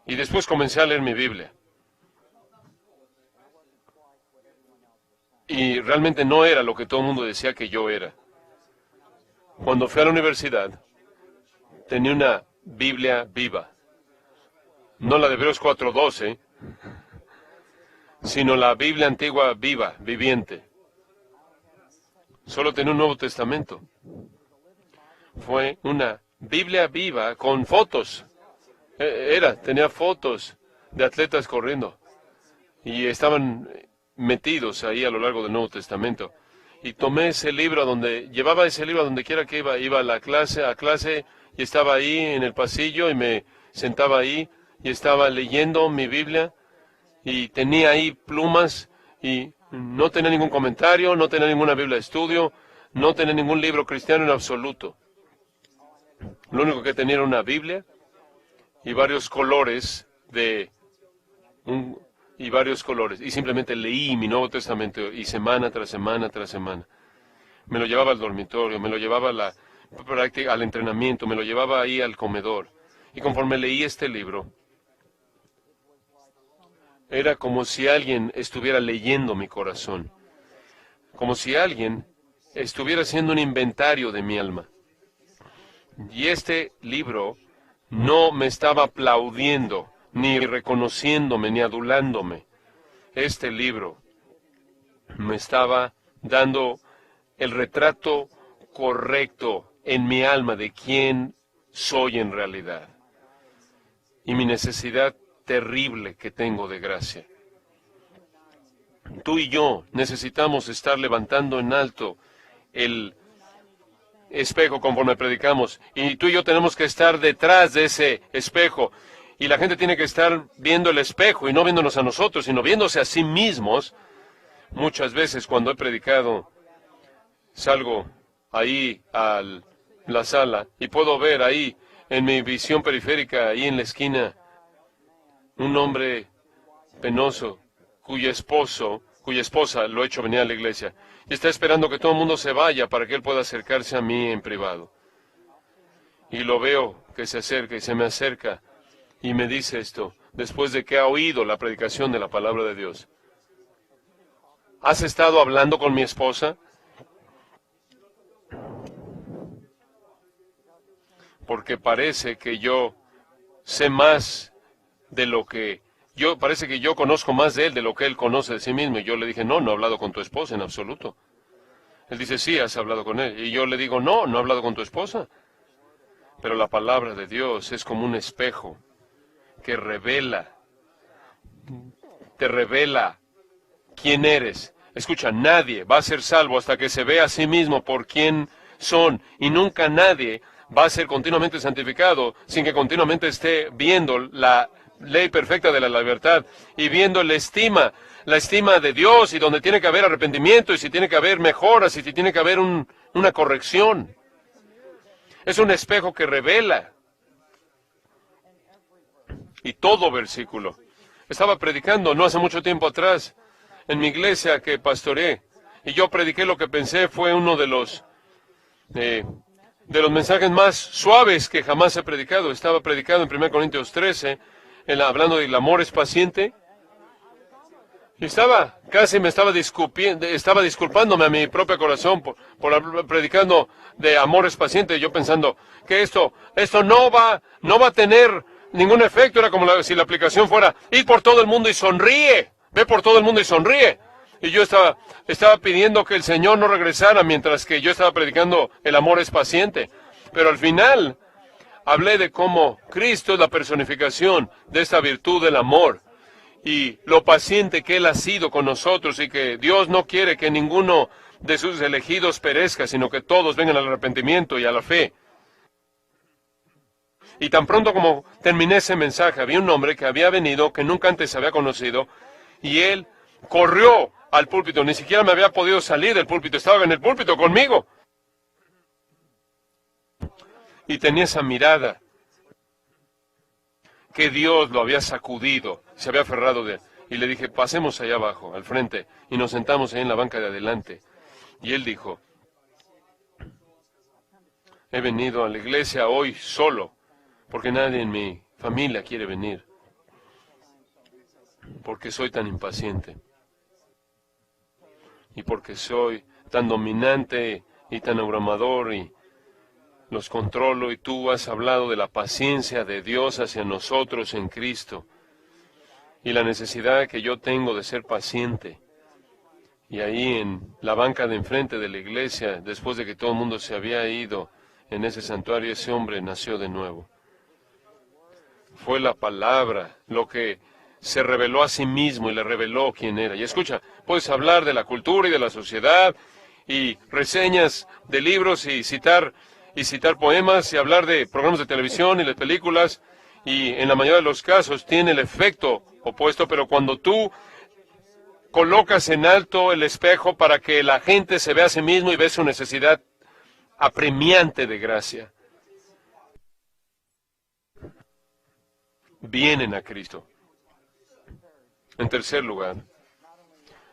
Y después comencé a leer mi Biblia. Y realmente no era lo que todo el mundo decía que yo era. Cuando fui a la universidad, tenía una Biblia viva. No la de Hebreos 4:12, sino la Biblia antigua viva, viviente. Solo tenía un Nuevo Testamento. Fue una Biblia viva con fotos. Tenía fotos de atletas corriendo. Y estaban metidos ahí a lo largo del Nuevo Testamento. Y tomé llevaba ese libro a donde quiera que iba a clase, y estaba ahí en el pasillo, y me sentaba ahí, y estaba leyendo mi Biblia, y tenía ahí plumas, y no tenía ningún comentario, no tenía ninguna Biblia de estudio, no tenía ningún libro cristiano en absoluto. Lo único que tenía era una Biblia y varios colores y varios colores. Y simplemente leí mi Nuevo Testamento y semana tras semana tras semana. Me lo llevaba al dormitorio, me lo llevaba a la práctica, al entrenamiento, me lo llevaba ahí al comedor. Y conforme leí este libro, era como si alguien estuviera leyendo mi corazón, como si alguien estuviera haciendo un inventario de mi alma. Y este libro no me estaba aplaudiendo, ni reconociéndome, ni adulándome. Este libro me estaba dando el retrato correcto en mi alma de quién soy en realidad y mi necesidad terrible que tengo de gracia. Tú y yo necesitamos estar levantando en alto el espejo conforme predicamos, y tú y yo tenemos que estar detrás de ese espejo, y la gente tiene que estar viendo el espejo y no viéndonos a nosotros, sino viéndose a sí mismos. Muchas veces cuando he predicado, salgo ahí a la sala y puedo ver ahí en mi visión periférica, ahí en la esquina, un hombre penoso cuya esposa lo ha hecho venir a la iglesia y está esperando que todo el mundo se vaya para que él pueda acercarse a mí en privado. Y lo veo que se acerca y se me acerca y me dice esto, después de que ha oído la predicación de la palabra de Dios. ¿Has estado hablando con mi esposa? Porque parece que yo sé más de lo que... parece que yo conozco más de él de lo que él conoce de sí mismo. Y yo le dije, no he hablado con tu esposa en absoluto. Él dice, sí, has hablado con él. Y yo le digo, no he hablado con tu esposa. Pero la palabra de Dios es como un espejo que te revela quién eres. Escucha, nadie va a ser salvo hasta que se vea a sí mismo por quién son. Y nunca nadie va a ser continuamente santificado sin que continuamente esté viendo la ley perfecta de la libertad y viendo la estima de Dios, y donde tiene que haber arrepentimiento, y si tiene que haber mejoras, y si tiene que haber una corrección. Es un espejo que revela. Y todo versículo. Estaba predicando no hace mucho tiempo atrás en mi iglesia que pastoreé, y yo prediqué lo que pensé fue uno de los mensajes más suaves que jamás he predicado. Estaba predicando en 1 Corintios 13, hablando del amor es paciente. Y casi me estaba disculpándome a mi propio corazón por predicando de amor es paciente. Yo pensando que esto no va a tener ningún efecto. Era como si la aplicación fuera, id por todo el mundo y sonríe. Ve por todo el mundo y sonríe. Y yo estaba pidiendo que el Señor no regresara mientras que yo estaba predicando el amor es paciente. Pero al final hablé de cómo Cristo es la personificación de esta virtud del amor y lo paciente que Él ha sido con nosotros, y que Dios no quiere que ninguno de sus elegidos perezca, sino que todos vengan al arrepentimiento y a la fe. Y tan pronto como terminé ese mensaje, había un hombre que había venido, que nunca antes había conocido, y él corrió al púlpito. Ni siquiera me había podido salir del púlpito, estaba en el púlpito conmigo. Y tenía esa mirada que Dios lo había sacudido, se había aferrado de él. Y le dije, pasemos allá abajo, al frente, y nos sentamos ahí en la banca de adelante. Y él dijo, he venido a la iglesia hoy solo, porque nadie en mi familia quiere venir, porque soy tan impaciente, y porque soy tan dominante y tan abrumador, y los controlo, y tú has hablado de la paciencia de Dios hacia nosotros en Cristo, y la necesidad que yo tengo de ser paciente. Y ahí en la banca de enfrente de la iglesia, después de que todo el mundo se había ido en ese santuario, ese hombre nació de nuevo. Fue la palabra lo que se reveló a sí mismo y le reveló quién era. Y escucha, puedes hablar de la cultura y de la sociedad, y reseñas de libros, y citar poemas, y hablar de programas de televisión y de películas, y en la mayoría de los casos tiene el efecto opuesto. Pero cuando tú colocas en alto el espejo para que la gente se vea a sí mismo y ve su necesidad apremiante de gracia, vienen a Cristo. En tercer lugar,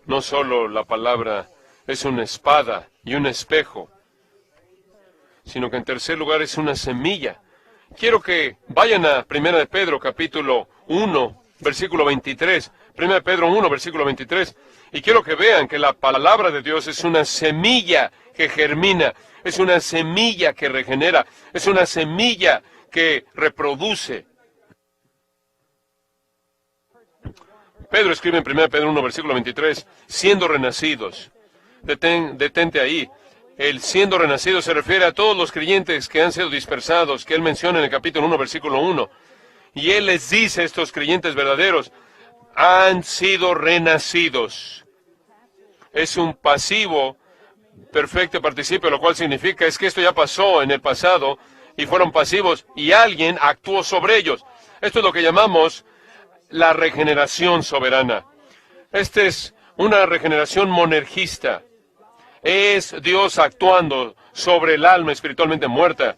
no solo la palabra es una espada y un espejo, sino que en tercer lugar es una semilla. Quiero que vayan a 1 de Pedro, capítulo 1, versículo 23. 1 de Pedro 1, versículo 23. Y quiero que vean que la palabra de Dios es una semilla que germina, es una semilla que regenera, es una semilla que reproduce. Pedro escribe en 1 Pedro 1, versículo 23, siendo renacidos. Detente ahí. El siendo renacido se refiere a todos los creyentes que han sido dispersados, que él menciona en el capítulo 1, versículo 1. Y él les dice a estos creyentes verdaderos, han sido renacidos. Es un pasivo perfecto participio, lo cual significa es que esto ya pasó en el pasado y fueron pasivos y alguien actuó sobre ellos. Esto es lo que llamamos la regeneración soberana. Esta es una regeneración monergista. Es Dios actuando sobre el alma espiritualmente muerta.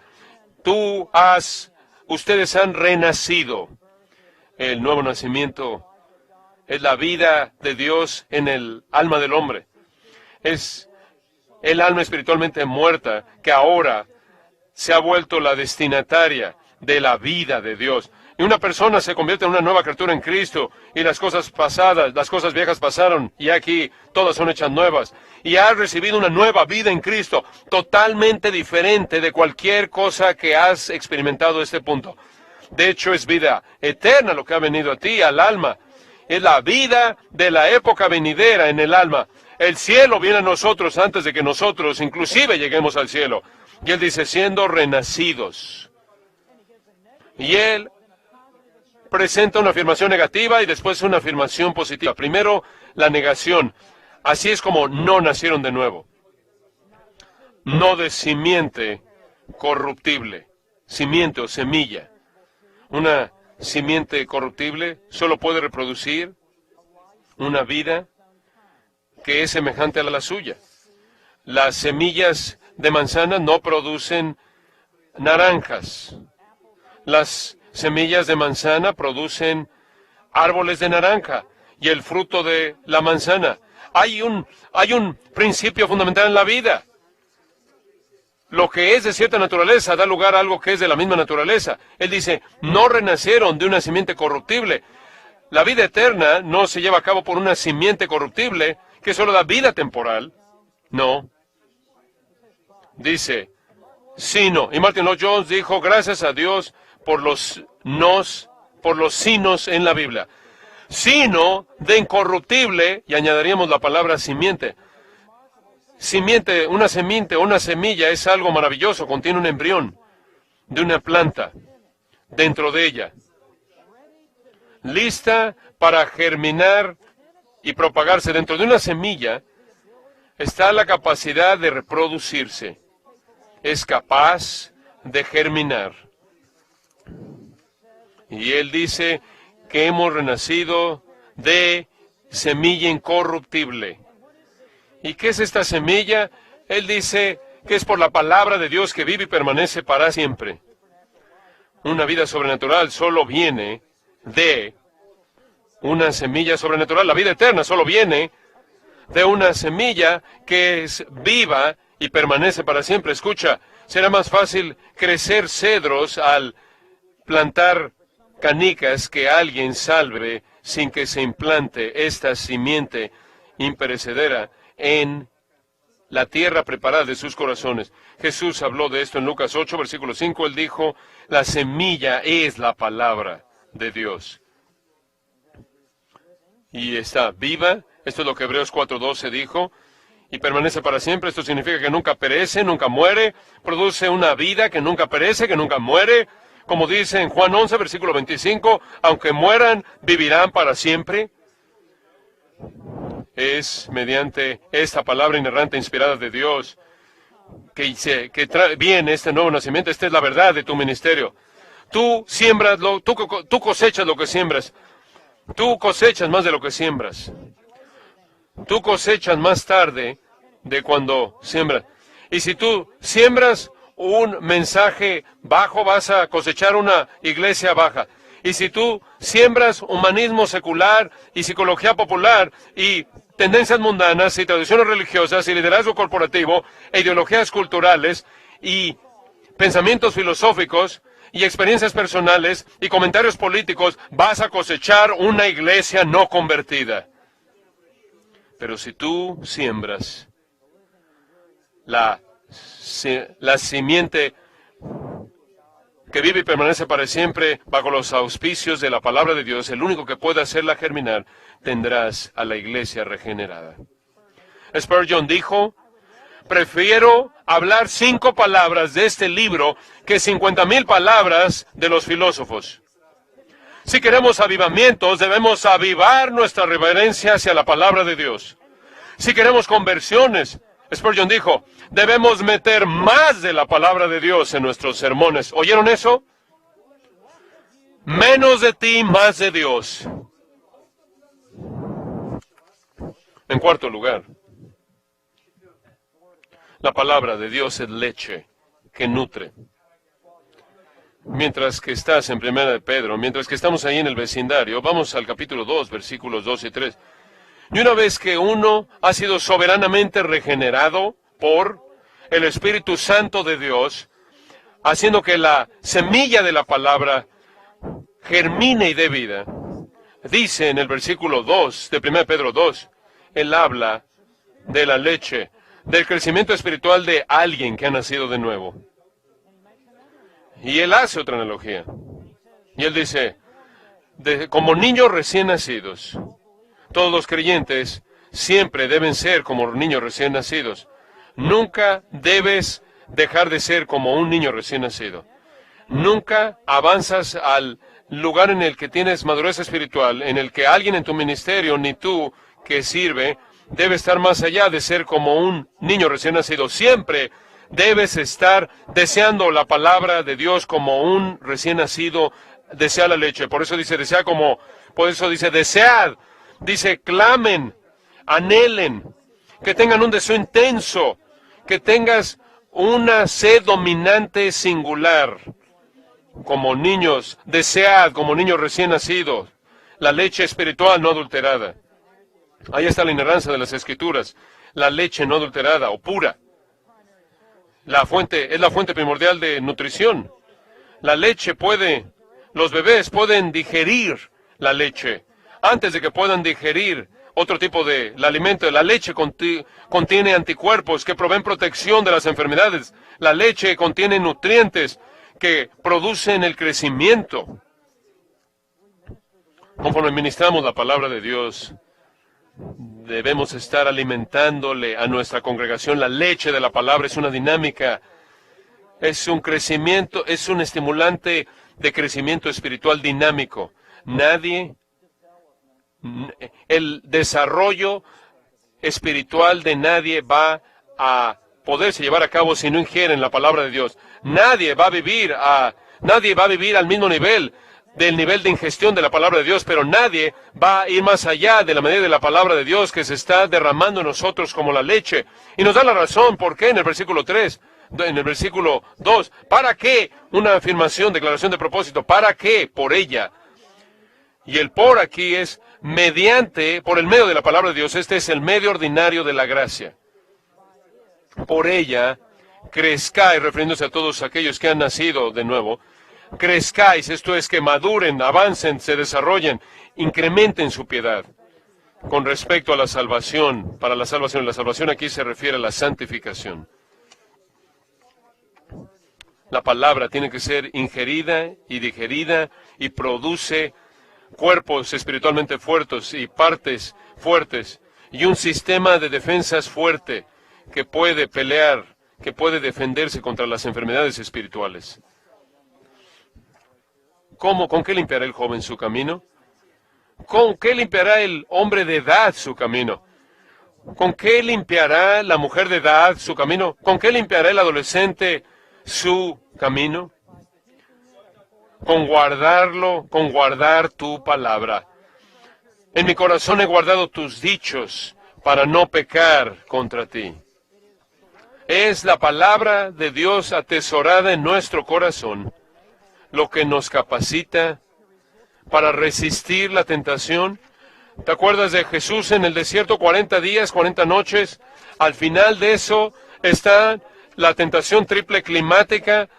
Ustedes han renacido. El nuevo nacimiento es la vida de Dios en el alma del hombre. Es el alma espiritualmente muerta que ahora se ha vuelto la destinataria de la vida de Dios. Y una persona se convierte en una nueva criatura en Cristo, y las cosas pasadas, las cosas viejas pasaron, y aquí todas son hechas nuevas. Y has recibido una nueva vida en Cristo, totalmente diferente de cualquier cosa que has experimentado a este punto. De hecho, es vida eterna lo que ha venido a ti, al alma. Es la vida de la época venidera en el alma. El cielo viene a nosotros antes de que nosotros inclusive lleguemos al cielo. Y él dice, siendo renacidos. Y él presenta una afirmación negativa y después una afirmación positiva. Primero, la negación. Así es como no nacieron de nuevo. No de simiente corruptible. Simiente o semilla. Una simiente corruptible solo puede reproducir una vida que es semejante a la suya. Las semillas de manzana no producen naranjas. Las semillas de manzana producen árboles de naranja y el fruto de la manzana. Hay un principio fundamental en la vida. Lo que es de cierta naturaleza da lugar a algo que es de la misma naturaleza. Él dice, no renacieron de una simiente corruptible. La vida eterna no se lleva a cabo por una simiente corruptible que solo da vida temporal. No. Dice, sino. Y Martin Lloyd Jones dijo, gracias a Dios por los sinos en la Biblia. Sino de incorruptible, y añadiríamos la palabra simiente. Simiente, una semilla es algo maravilloso, contiene un embrión de una planta dentro de ella, lista para germinar y propagarse. Dentro de una semilla está la capacidad de reproducirse, es capaz de germinar. Y él dice que hemos renacido de semilla incorruptible. ¿Y qué es esta semilla? Él dice que es por la palabra de Dios que vive y permanece para siempre. Una vida sobrenatural solo viene de una semilla sobrenatural. La vida eterna solo viene de una semilla que es viva y permanece para siempre. Escucha, será más fácil crecer cedros al plantar canicas que alguien salve sin que se implante esta simiente imperecedera en la tierra preparada de sus corazones. Jesús habló de esto en Lucas 8, versículo 5. Él dijo, la semilla es la palabra de Dios. Y está viva. Esto es lo que Hebreos 4:12 dijo. Y permanece para siempre. Esto significa que nunca perece, nunca muere. Produce una vida que nunca perece, que nunca muere. Como dice en Juan 11, versículo 25, aunque mueran, vivirán para siempre. Es mediante esta palabra inerrante inspirada de Dios que viene este nuevo nacimiento. Esta es la verdad de tu ministerio. Tú siembras, tú cosechas lo que siembras. Tú cosechas más de lo que siembras. Tú cosechas más tarde de cuando siembras. Y si tú siembras un mensaje bajo, vas a cosechar una iglesia baja. Y si tú siembras humanismo secular y psicología popular y tendencias mundanas y tradiciones religiosas y liderazgo corporativo e ideologías culturales y pensamientos filosóficos y experiencias personales y comentarios políticos, vas a cosechar una iglesia no convertida. Pero si tú siembras la simiente que vive y permanece para siempre bajo los auspicios de la palabra de Dios, el único que puede hacerla germinar, tendrás a la iglesia regenerada. Spurgeon dijo: prefiero hablar 5 palabras de este libro que 50,000 palabras de los filósofos. Si queremos avivamientos, debemos avivar nuestra reverencia hacia la palabra de Dios. Si queremos conversiones, Spurgeon dijo, debemos meter más de la palabra de Dios en nuestros sermones. ¿Oyeron eso? Menos de ti, más de Dios. En cuarto lugar, la palabra de Dios es leche que nutre. Mientras que estás en Primera de Pedro, mientras que estamos ahí en el vecindario, vamos al capítulo 2, versículos 2 y 3. Y una vez que uno ha sido soberanamente regenerado por el Espíritu Santo de Dios, haciendo que la semilla de la palabra germine y dé vida, dice en el versículo 2 de 1 Pedro 2, él habla de la leche, del crecimiento espiritual de alguien que ha nacido de nuevo. Y él hace otra analogía. Y él dice, como niños recién nacidos, todos los creyentes siempre deben ser como niños recién nacidos. Nunca debes dejar de ser como un niño recién nacido. Nunca avanzas al lugar en el que tienes madurez espiritual, en el que alguien en tu ministerio, ni tú que sirve, debe estar más allá de ser como un niño recién nacido. Siempre debes estar deseando la palabra de Dios como un recién nacido desea la leche. Por eso dice, desead. Dice, clamen, anhelen, que tengan un deseo intenso, que tengas una sed dominante singular. Como niños, desead, como niños recién nacidos, la leche espiritual no adulterada. Ahí está la inerrancia de las Escrituras, la leche no adulterada o pura. Es la fuente primordial de nutrición. La leche los bebés pueden digerir la leche. Antes de que puedan digerir otro tipo de alimento, la leche contiene anticuerpos que proveen protección de las enfermedades. La leche contiene nutrientes que producen el crecimiento. Conforme ministramos la palabra de Dios, debemos estar alimentándole a nuestra congregación. La leche de la palabra es una dinámica, es un crecimiento, es un estimulante de crecimiento espiritual dinámico. El desarrollo espiritual de nadie va a poderse llevar a cabo si no ingieren la palabra de Dios. Nadie va a vivir al mismo nivel del nivel de ingestión de la palabra de Dios, pero nadie va a ir más allá de la medida de la palabra de Dios que se está derramando en nosotros como la leche. Y nos da la razón, ¿por qué? En el versículo 3, en el versículo 2, ¿para qué? Una afirmación, declaración de propósito, ¿para qué? Por ella. Y el por aquí es por el medio de la palabra de Dios. Este es el medio ordinario de la gracia. Por ella, crezcáis, refiriéndose a todos aquellos que han nacido de nuevo, crezcáis, esto es que maduren, avancen, se desarrollen, incrementen su piedad. Con respecto a la salvación, para la salvación aquí se refiere a la santificación. La palabra tiene que ser ingerida y digerida y produce cuerpos espiritualmente fuertes y partes fuertes y un sistema de defensas fuerte que puede pelear, que puede defenderse contra las enfermedades espirituales. ¿Cómo? ¿Con qué limpiará el joven su camino? ¿Con qué limpiará el hombre de edad su camino? ¿Con qué limpiará la mujer de edad su camino? ¿Con qué limpiará el adolescente su camino? Con guardar tu palabra. En mi corazón he guardado tus dichos para no pecar contra ti. Es la palabra de Dios atesorada en nuestro corazón lo que nos capacita para resistir la tentación. ¿Te acuerdas de Jesús en el desierto 40 días, 40 noches? Al final de eso está la tentación triple climática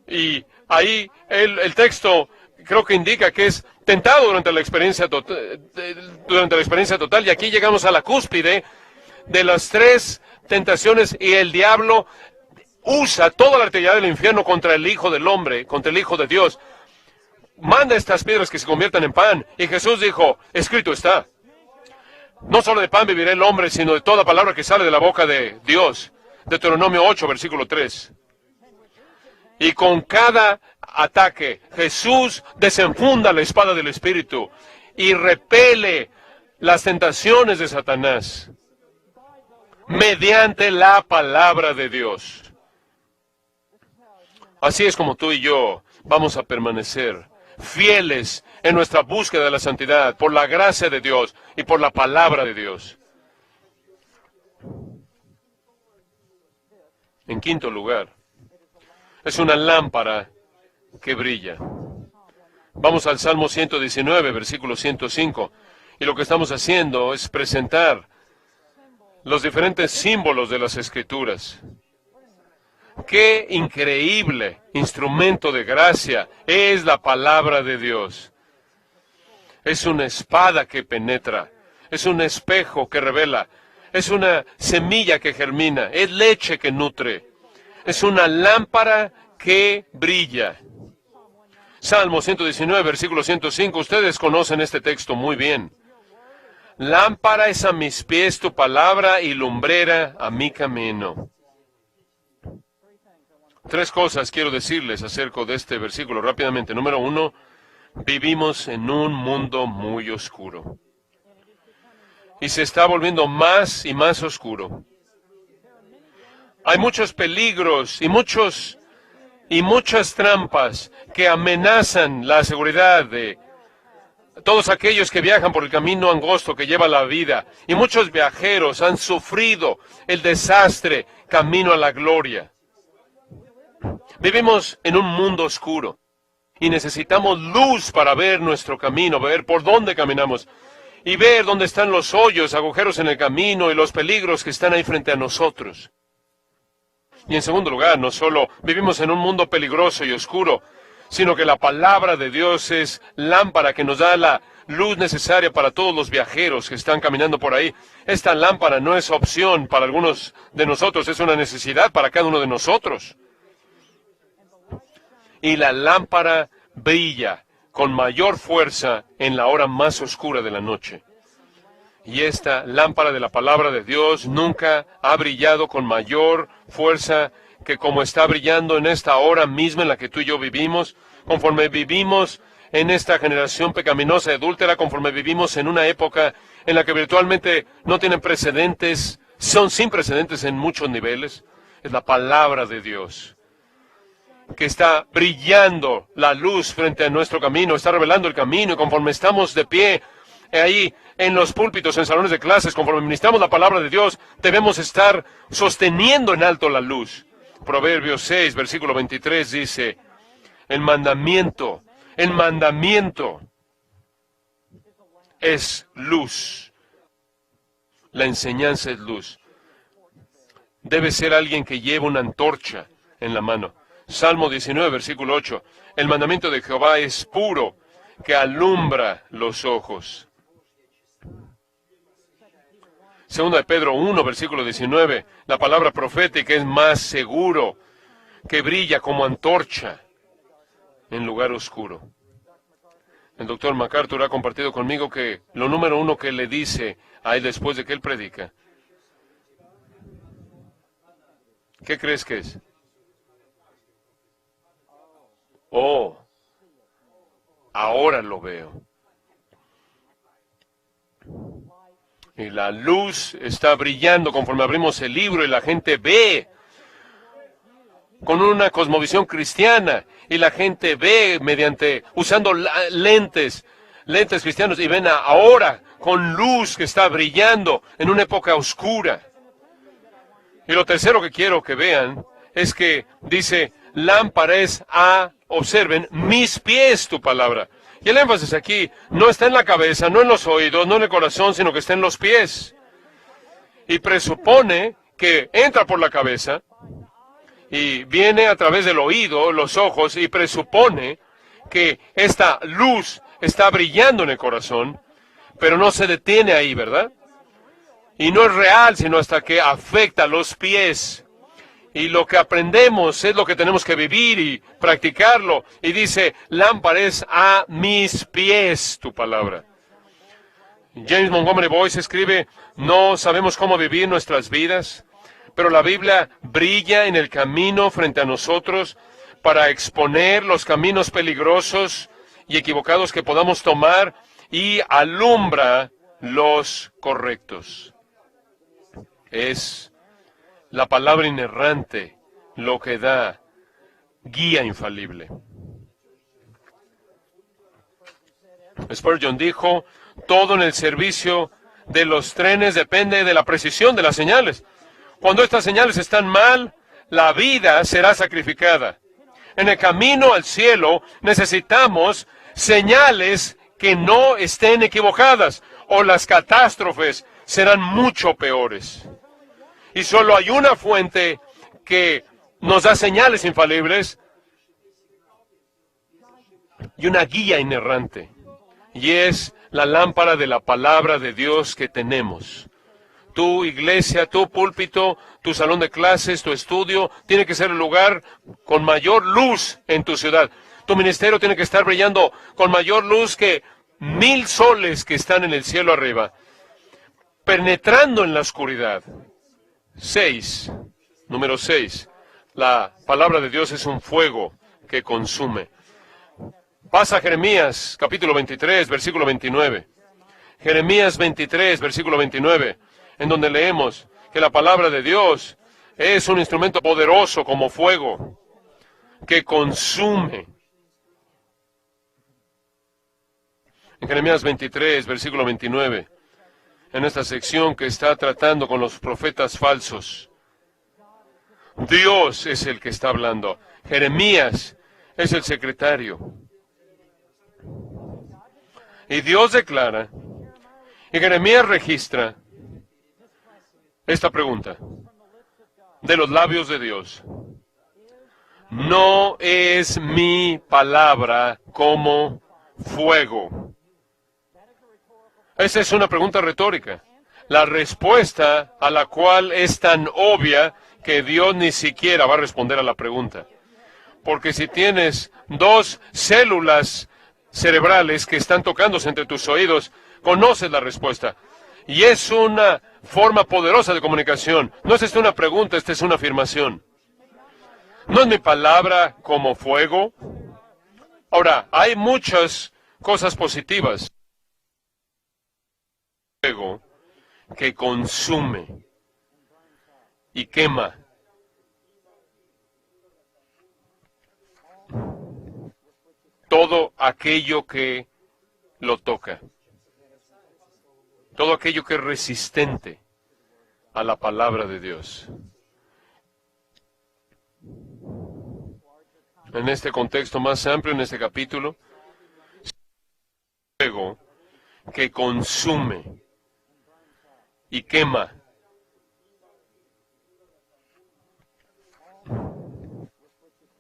y ahí el texto creo que indica que es tentado durante la experiencia total y aquí llegamos a la cúspide de las tres tentaciones y el diablo usa toda la artillería del infierno contra el Hijo del Hombre, contra el Hijo de Dios. Manda estas piedras que se conviertan en pan. Y Jesús dijo, escrito está. No solo de pan vivirá el hombre, sino de toda palabra que sale de la boca de Dios. Deuteronomio 8, versículo 3. Y con cada ataque, Jesús desenfunda la espada del Espíritu y repele las tentaciones de Satanás mediante la palabra de Dios. Así es como tú y yo vamos a permanecer fieles en nuestra búsqueda de la santidad, por la gracia de Dios y por la palabra de Dios. En quinto lugar, es una lámpara que brilla. Vamos al Salmo 119, versículo 105, y lo que estamos haciendo es presentar los diferentes símbolos de las Escrituras. ¡Qué increíble instrumento de gracia es la palabra de Dios! Es una espada que penetra, es un espejo que revela, es una semilla que germina, es leche que nutre, es una lámpara que brilla. Salmo 119, versículo 105, ustedes conocen este texto muy bien. Lámpara es a mis pies tu palabra y lumbrera a mi camino. Tres cosas quiero decirles acerca de este versículo rápidamente. Número uno, vivimos en un mundo muy oscuro. Y se está volviendo más y más oscuro. Hay muchos peligros y muchas trampas que amenazan la seguridad de todos aquellos que viajan por el camino angosto que lleva la vida. Y muchos viajeros han sufrido el desastre camino a la gloria. Vivimos en un mundo oscuro y necesitamos luz para ver nuestro camino, ver por dónde caminamos y ver dónde están los hoyos, agujeros en el camino y los peligros que están ahí frente a nosotros. Y en segundo lugar, no solo vivimos en un mundo peligroso y oscuro, sino que la palabra de Dios es lámpara que nos da la luz necesaria para todos los viajeros que están caminando por ahí. Esta lámpara no es opción para algunos de nosotros, es una necesidad para cada uno de nosotros. Y la lámpara brilla con mayor fuerza en la hora más oscura de la noche. Y esta lámpara de la palabra de Dios nunca ha brillado con mayor fuerza que como está brillando en esta hora misma en la que tú y yo vivimos, conforme vivimos en esta generación pecaminosa y adúltera, conforme vivimos en una época en la que virtualmente no tienen precedentes, son sin precedentes en muchos niveles. Es la palabra de Dios que está brillando la luz frente a nuestro camino, está revelando el camino, y conforme estamos de pie ahí en los púlpitos, en salones de clases, conforme ministramos la palabra de Dios, debemos estar sosteniendo en alto la luz. Proverbios 6, versículo 23 dice, el mandamiento es luz. La enseñanza es luz. Debe ser alguien que lleve una antorcha en la mano. Salmo 19, versículo 8. El mandamiento de Jehová es puro, que alumbra los ojos. Segunda de Pedro 1, versículo 19. La palabra profética es más seguro, que brilla como antorcha en lugar oscuro. El doctor MacArthur ha compartido conmigo que lo número uno que le dice a él después de que él predica, ¿qué crees que es? Oh, ahora lo veo. Y la luz está brillando conforme abrimos el libro y la gente ve con una cosmovisión cristiana y la gente ve usando lentes cristianos y ven ahora con luz que está brillando en una época oscura. Y lo tercero que quiero que vean es que dice, lámpara es observen, mis pies tu palabra. Y el énfasis aquí no está en la cabeza, no en los oídos, no en el corazón, sino que está en los pies. Y presupone que entra por la cabeza y viene a través del oído, los ojos, y presupone que esta luz está brillando en el corazón, pero no se detiene ahí, ¿verdad? Y no es real, sino hasta que afecta los pies. Y lo que aprendemos es lo que tenemos que vivir y practicarlo. Y dice, lámpara es a mis pies tu palabra. James Montgomery Boyce escribe, no sabemos cómo vivir nuestras vidas, pero la Biblia brilla en el camino frente a nosotros para exponer los caminos peligrosos y equivocados que podamos tomar y alumbra los correctos. Es la palabra inerrante lo que da guía infalible. Spurgeon dijo, todo en el servicio de los trenes depende de la precisión de las señales. Cuando estas señales están mal, la vida será sacrificada. En el camino al cielo necesitamos señales que no estén equivocadas, o las catástrofes serán mucho peores. Y solo hay una fuente que nos da señales infalibles y una guía inerrante. Y es la lámpara de la palabra de Dios que tenemos. Tu iglesia, tu púlpito, tu salón de clases, tu estudio, tiene que ser el lugar con mayor luz en tu ciudad. Tu ministerio tiene que estar brillando con mayor luz que 1000 soles que están en el cielo arriba, penetrando en la oscuridad. Número 6. La palabra de Dios es un fuego que consume. Pasa a Jeremías, capítulo 23, versículo 29. Jeremías 23, versículo 29, en donde leemos que la palabra de Dios es un instrumento poderoso como fuego que consume. En Jeremías 23, versículo 29, en esta sección que está tratando con los profetas falsos, Dios es el que está hablando. Jeremías es el secretario. Y Dios declara, y Jeremías registra esta pregunta de los labios de Dios. ¿No es mi palabra como fuego? Esa es una pregunta retórica. La respuesta a la cual es tan obvia que Dios ni siquiera va a responder a la pregunta. Porque si tienes 2 células cerebrales que están tocándose entre tus oídos, conoces la respuesta. Y es una forma poderosa de comunicación. No es esta una pregunta, esta es una afirmación. ¿No es mi palabra como fuego? Ahora, hay muchas cosas positivas. Fuego que consume y quema. Todo aquello que lo toca. Todo aquello que es resistente a la palabra de Dios. En este contexto más amplio, en este capítulo, fuego que consume y quema.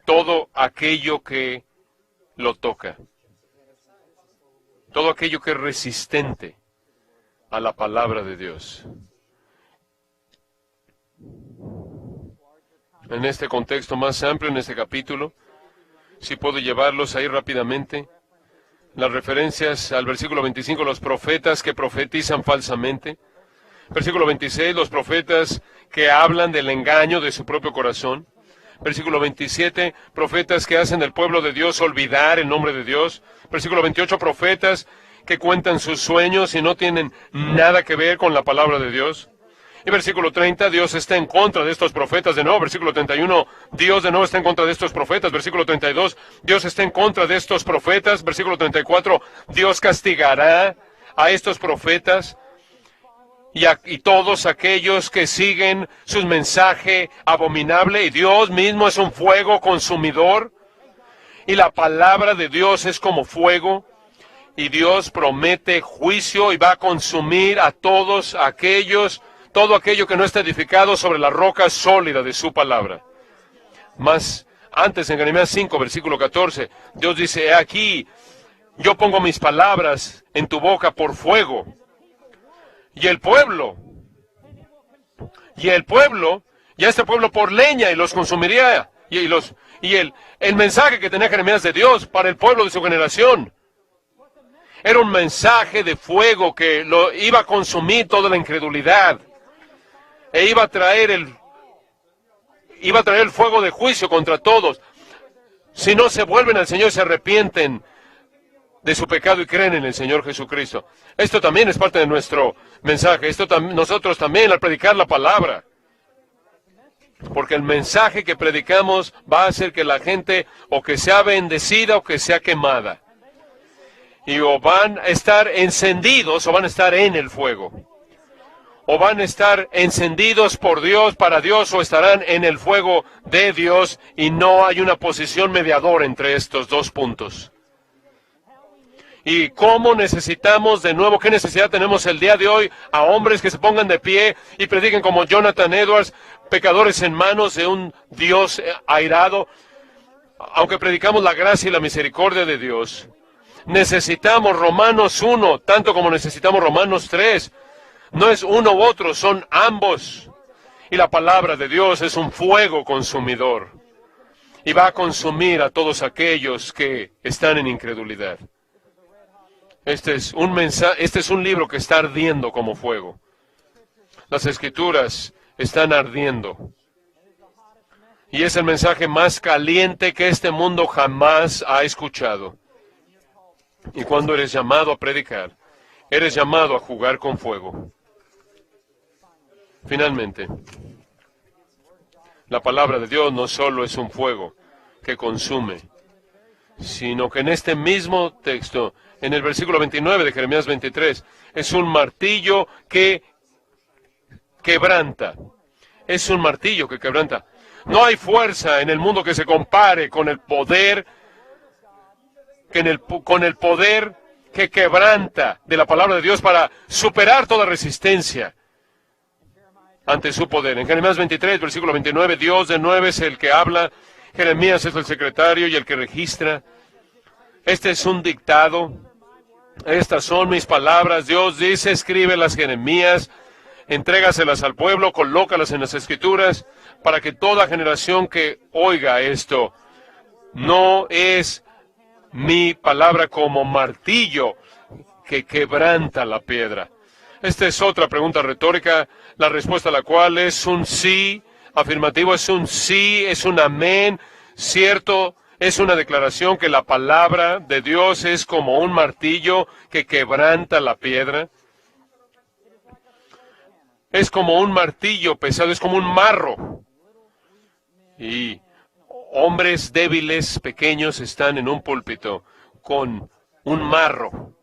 Todo aquello que lo toca. Todo aquello que es resistente a la palabra de Dios. En este contexto más amplio, en este capítulo, si puedo llevarlos ahí rápidamente, las referencias al versículo 25, los profetas que profetizan falsamente. Versículo 26, los profetas que hablan del engaño de su propio corazón. Versículo 27, profetas que hacen del pueblo de Dios olvidar el nombre de Dios. Versículo 28, profetas que cuentan sus sueños y no tienen nada que ver con la palabra de Dios. Y versículo 30, Dios está en contra de estos profetas de nuevo. Versículo 31, Dios de nuevo está en contra de estos profetas. Versículo 32, Dios está en contra de estos profetas. Versículo 34, Dios castigará a estos profetas y todos aquellos que siguen su mensaje abominable. Y Dios mismo es un fuego consumidor. Y la palabra de Dios es como fuego. y Dios promete juicio y va a consumir a todo aquello que no está edificado sobre la roca sólida de su palabra. Más antes, en Jeremías 5, versículo 14, Dios dice, he aquí, yo pongo mis palabras en tu boca por fuego, y el pueblo, y este pueblo por leña, y los consumiría, el mensaje que tenía Jeremías de Dios para el pueblo de su generación, era un mensaje de fuego que lo iba a consumir toda la incredulidad, e iba a traer el fuego de juicio contra todos. Si no se vuelven al Señor, se arrepienten de su pecado y creen en el Señor Jesucristo. Esto también es parte de nuestro mensaje. Nosotros también al predicar la palabra. Porque el mensaje que predicamos va a hacer que la gente o que sea bendecida o que sea quemada. Y o van a estar encendidos o van a estar en el fuego. O van a estar encendidos por Dios, para Dios, o estarán en el fuego de Dios, y no hay una posición mediadora entre estos dos puntos. ¿Y cómo necesitamos, de nuevo, qué necesidad tenemos el día de hoy a hombres que se pongan de pie y prediquen como Jonathan Edwards, pecadores en manos de un Dios airado? Aunque predicamos la gracia y la misericordia de Dios, necesitamos Romanos 1, tanto como necesitamos Romanos 3. No es uno u otro, son ambos. Y la palabra de Dios es un fuego consumidor. Y va a consumir a todos aquellos que están en incredulidad. Este es un libro que está ardiendo como fuego. Las Escrituras están ardiendo. Y es el mensaje más caliente que este mundo jamás ha escuchado. Y cuando eres llamado a predicar, eres llamado a jugar con fuego. Finalmente, la palabra de Dios no solo es un fuego que consume, sino que en este mismo texto, en el versículo 29 de Jeremías 23, es un martillo que quebranta. Es un martillo que quebranta. No hay fuerza en el mundo que se compare con el poder, que quebranta de la palabra de Dios para superar toda resistencia ante su poder. En Jeremías 23, versículo 29, Dios de nuevo es el que habla, Jeremías es el secretario y el que registra. Este es un dictado, estas son mis palabras. Dios dice, escríbelas, Jeremías, entrégaselas al pueblo, colócalas en las Escrituras, para que toda generación que oiga esto, no es mi palabra como martillo que quebranta la piedra. Esta es otra pregunta retórica, la respuesta a la cual es un sí, afirmativo, es un sí, es un amén, cierto, es una declaración que la palabra de Dios es como un martillo que quebranta la piedra. Es como un martillo pesado, es como un marro. Y hombres débiles, pequeños, están en un púlpito con un marro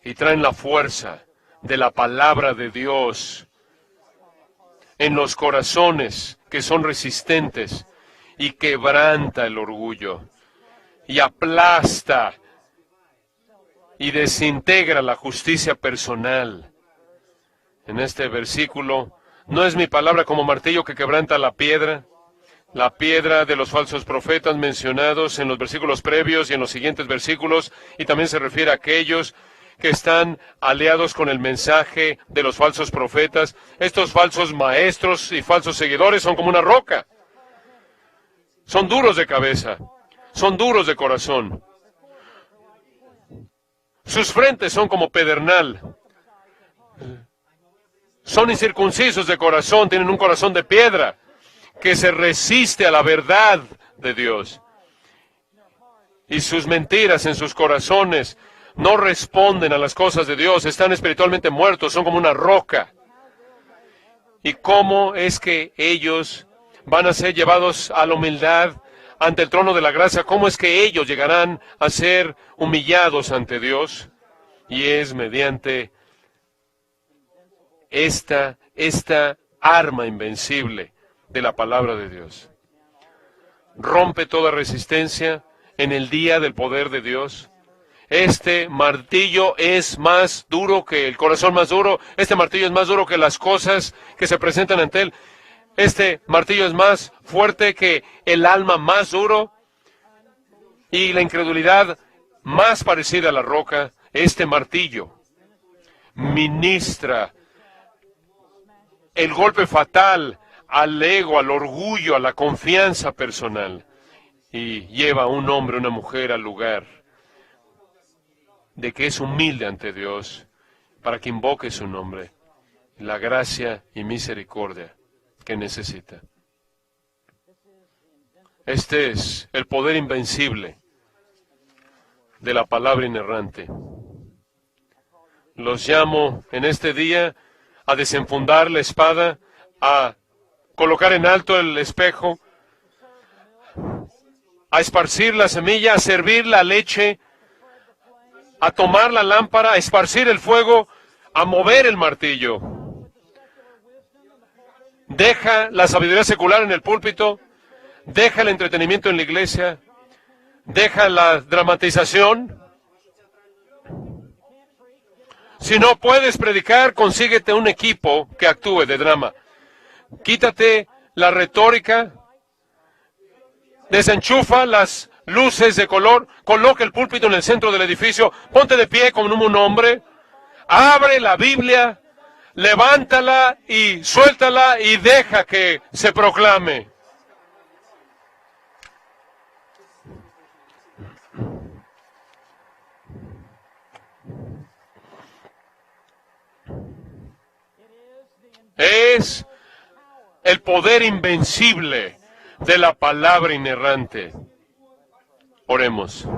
y traen la fuerza de la palabra de Dios en los corazones que son resistentes y quebranta el orgullo y aplasta y desintegra la justicia personal. En este versículo, no es mi palabra como martillo que quebranta la piedra de los falsos profetas mencionados en los versículos previos y en los siguientes versículos, y también se refiere a aquellos que están aliados con el mensaje de los falsos profetas. Estos falsos maestros y falsos seguidores son como una roca. Son duros de cabeza, son duros de corazón. Sus frentes son como pedernal. Son incircuncisos de corazón, tienen un corazón de piedra que se resiste a la verdad de Dios. Y sus mentiras en sus corazones no responden a las cosas de Dios, están espiritualmente muertos, son como una roca. ¿Y cómo es que ellos van a ser llevados a la humildad ante el trono de la gracia? ¿Cómo es que ellos llegarán a ser humillados ante Dios? Y es mediante esta arma invencible de la palabra de Dios. Rompe toda resistencia en el día del poder de Dios. Este martillo es más duro que el corazón más duro. Este martillo es más duro que las cosas que se presentan ante él. Este martillo es más fuerte que el alma más duro y la incredulidad más parecida a la roca. Este martillo ministra el golpe fatal al ego, al orgullo, a la confianza personal y lleva a un hombre, una mujer al lugar de que es humilde ante Dios para que invoque su nombre, la gracia y misericordia que necesita. Este es el poder invencible de la palabra inerrante. Los llamo en este día a desenfundar la espada, a colocar en alto el espejo, a esparcir la semilla, a servir la leche, a tomar la lámpara, a esparcir el fuego, a mover el martillo. Deja la sabiduría secular en el púlpito, deja el entretenimiento en la iglesia, deja la dramatización. Si no puedes predicar, consíguete un equipo que actúe de drama. Quítate la retórica, desenchufa las luces de color, coloca el púlpito en el centro del edificio, ponte de pie como un hombre, abre la Biblia, levántala y suéltala y deja que se proclame. Es el poder invencible de la palabra inerrante. Oremos.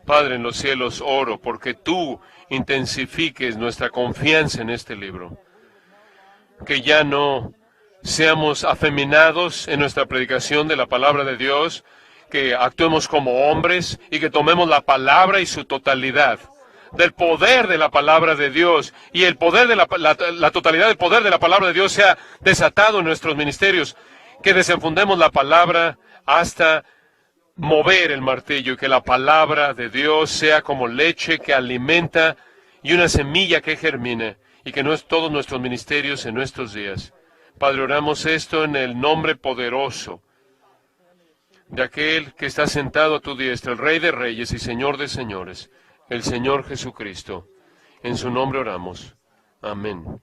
Padre en los cielos, oro porque tú intensifiques nuestra confianza en este libro. Que ya no seamos afeminados en nuestra predicación de la palabra de Dios, que actuemos como hombres y que tomemos la palabra y su totalidad, del poder de la palabra de Dios, y el poder de la totalidad del poder de la palabra de Dios sea desatado en nuestros ministerios, que desenfundemos la palabra hasta mover el martillo, y que la palabra de Dios sea como leche que alimenta y una semilla que germine, y que no es todos nuestros ministerios en nuestros días. Padre, oramos esto en el nombre poderoso de aquel que está sentado a tu diestra, el Rey de Reyes y Señor de Señores, el Señor Jesucristo. En su nombre oramos. Amén.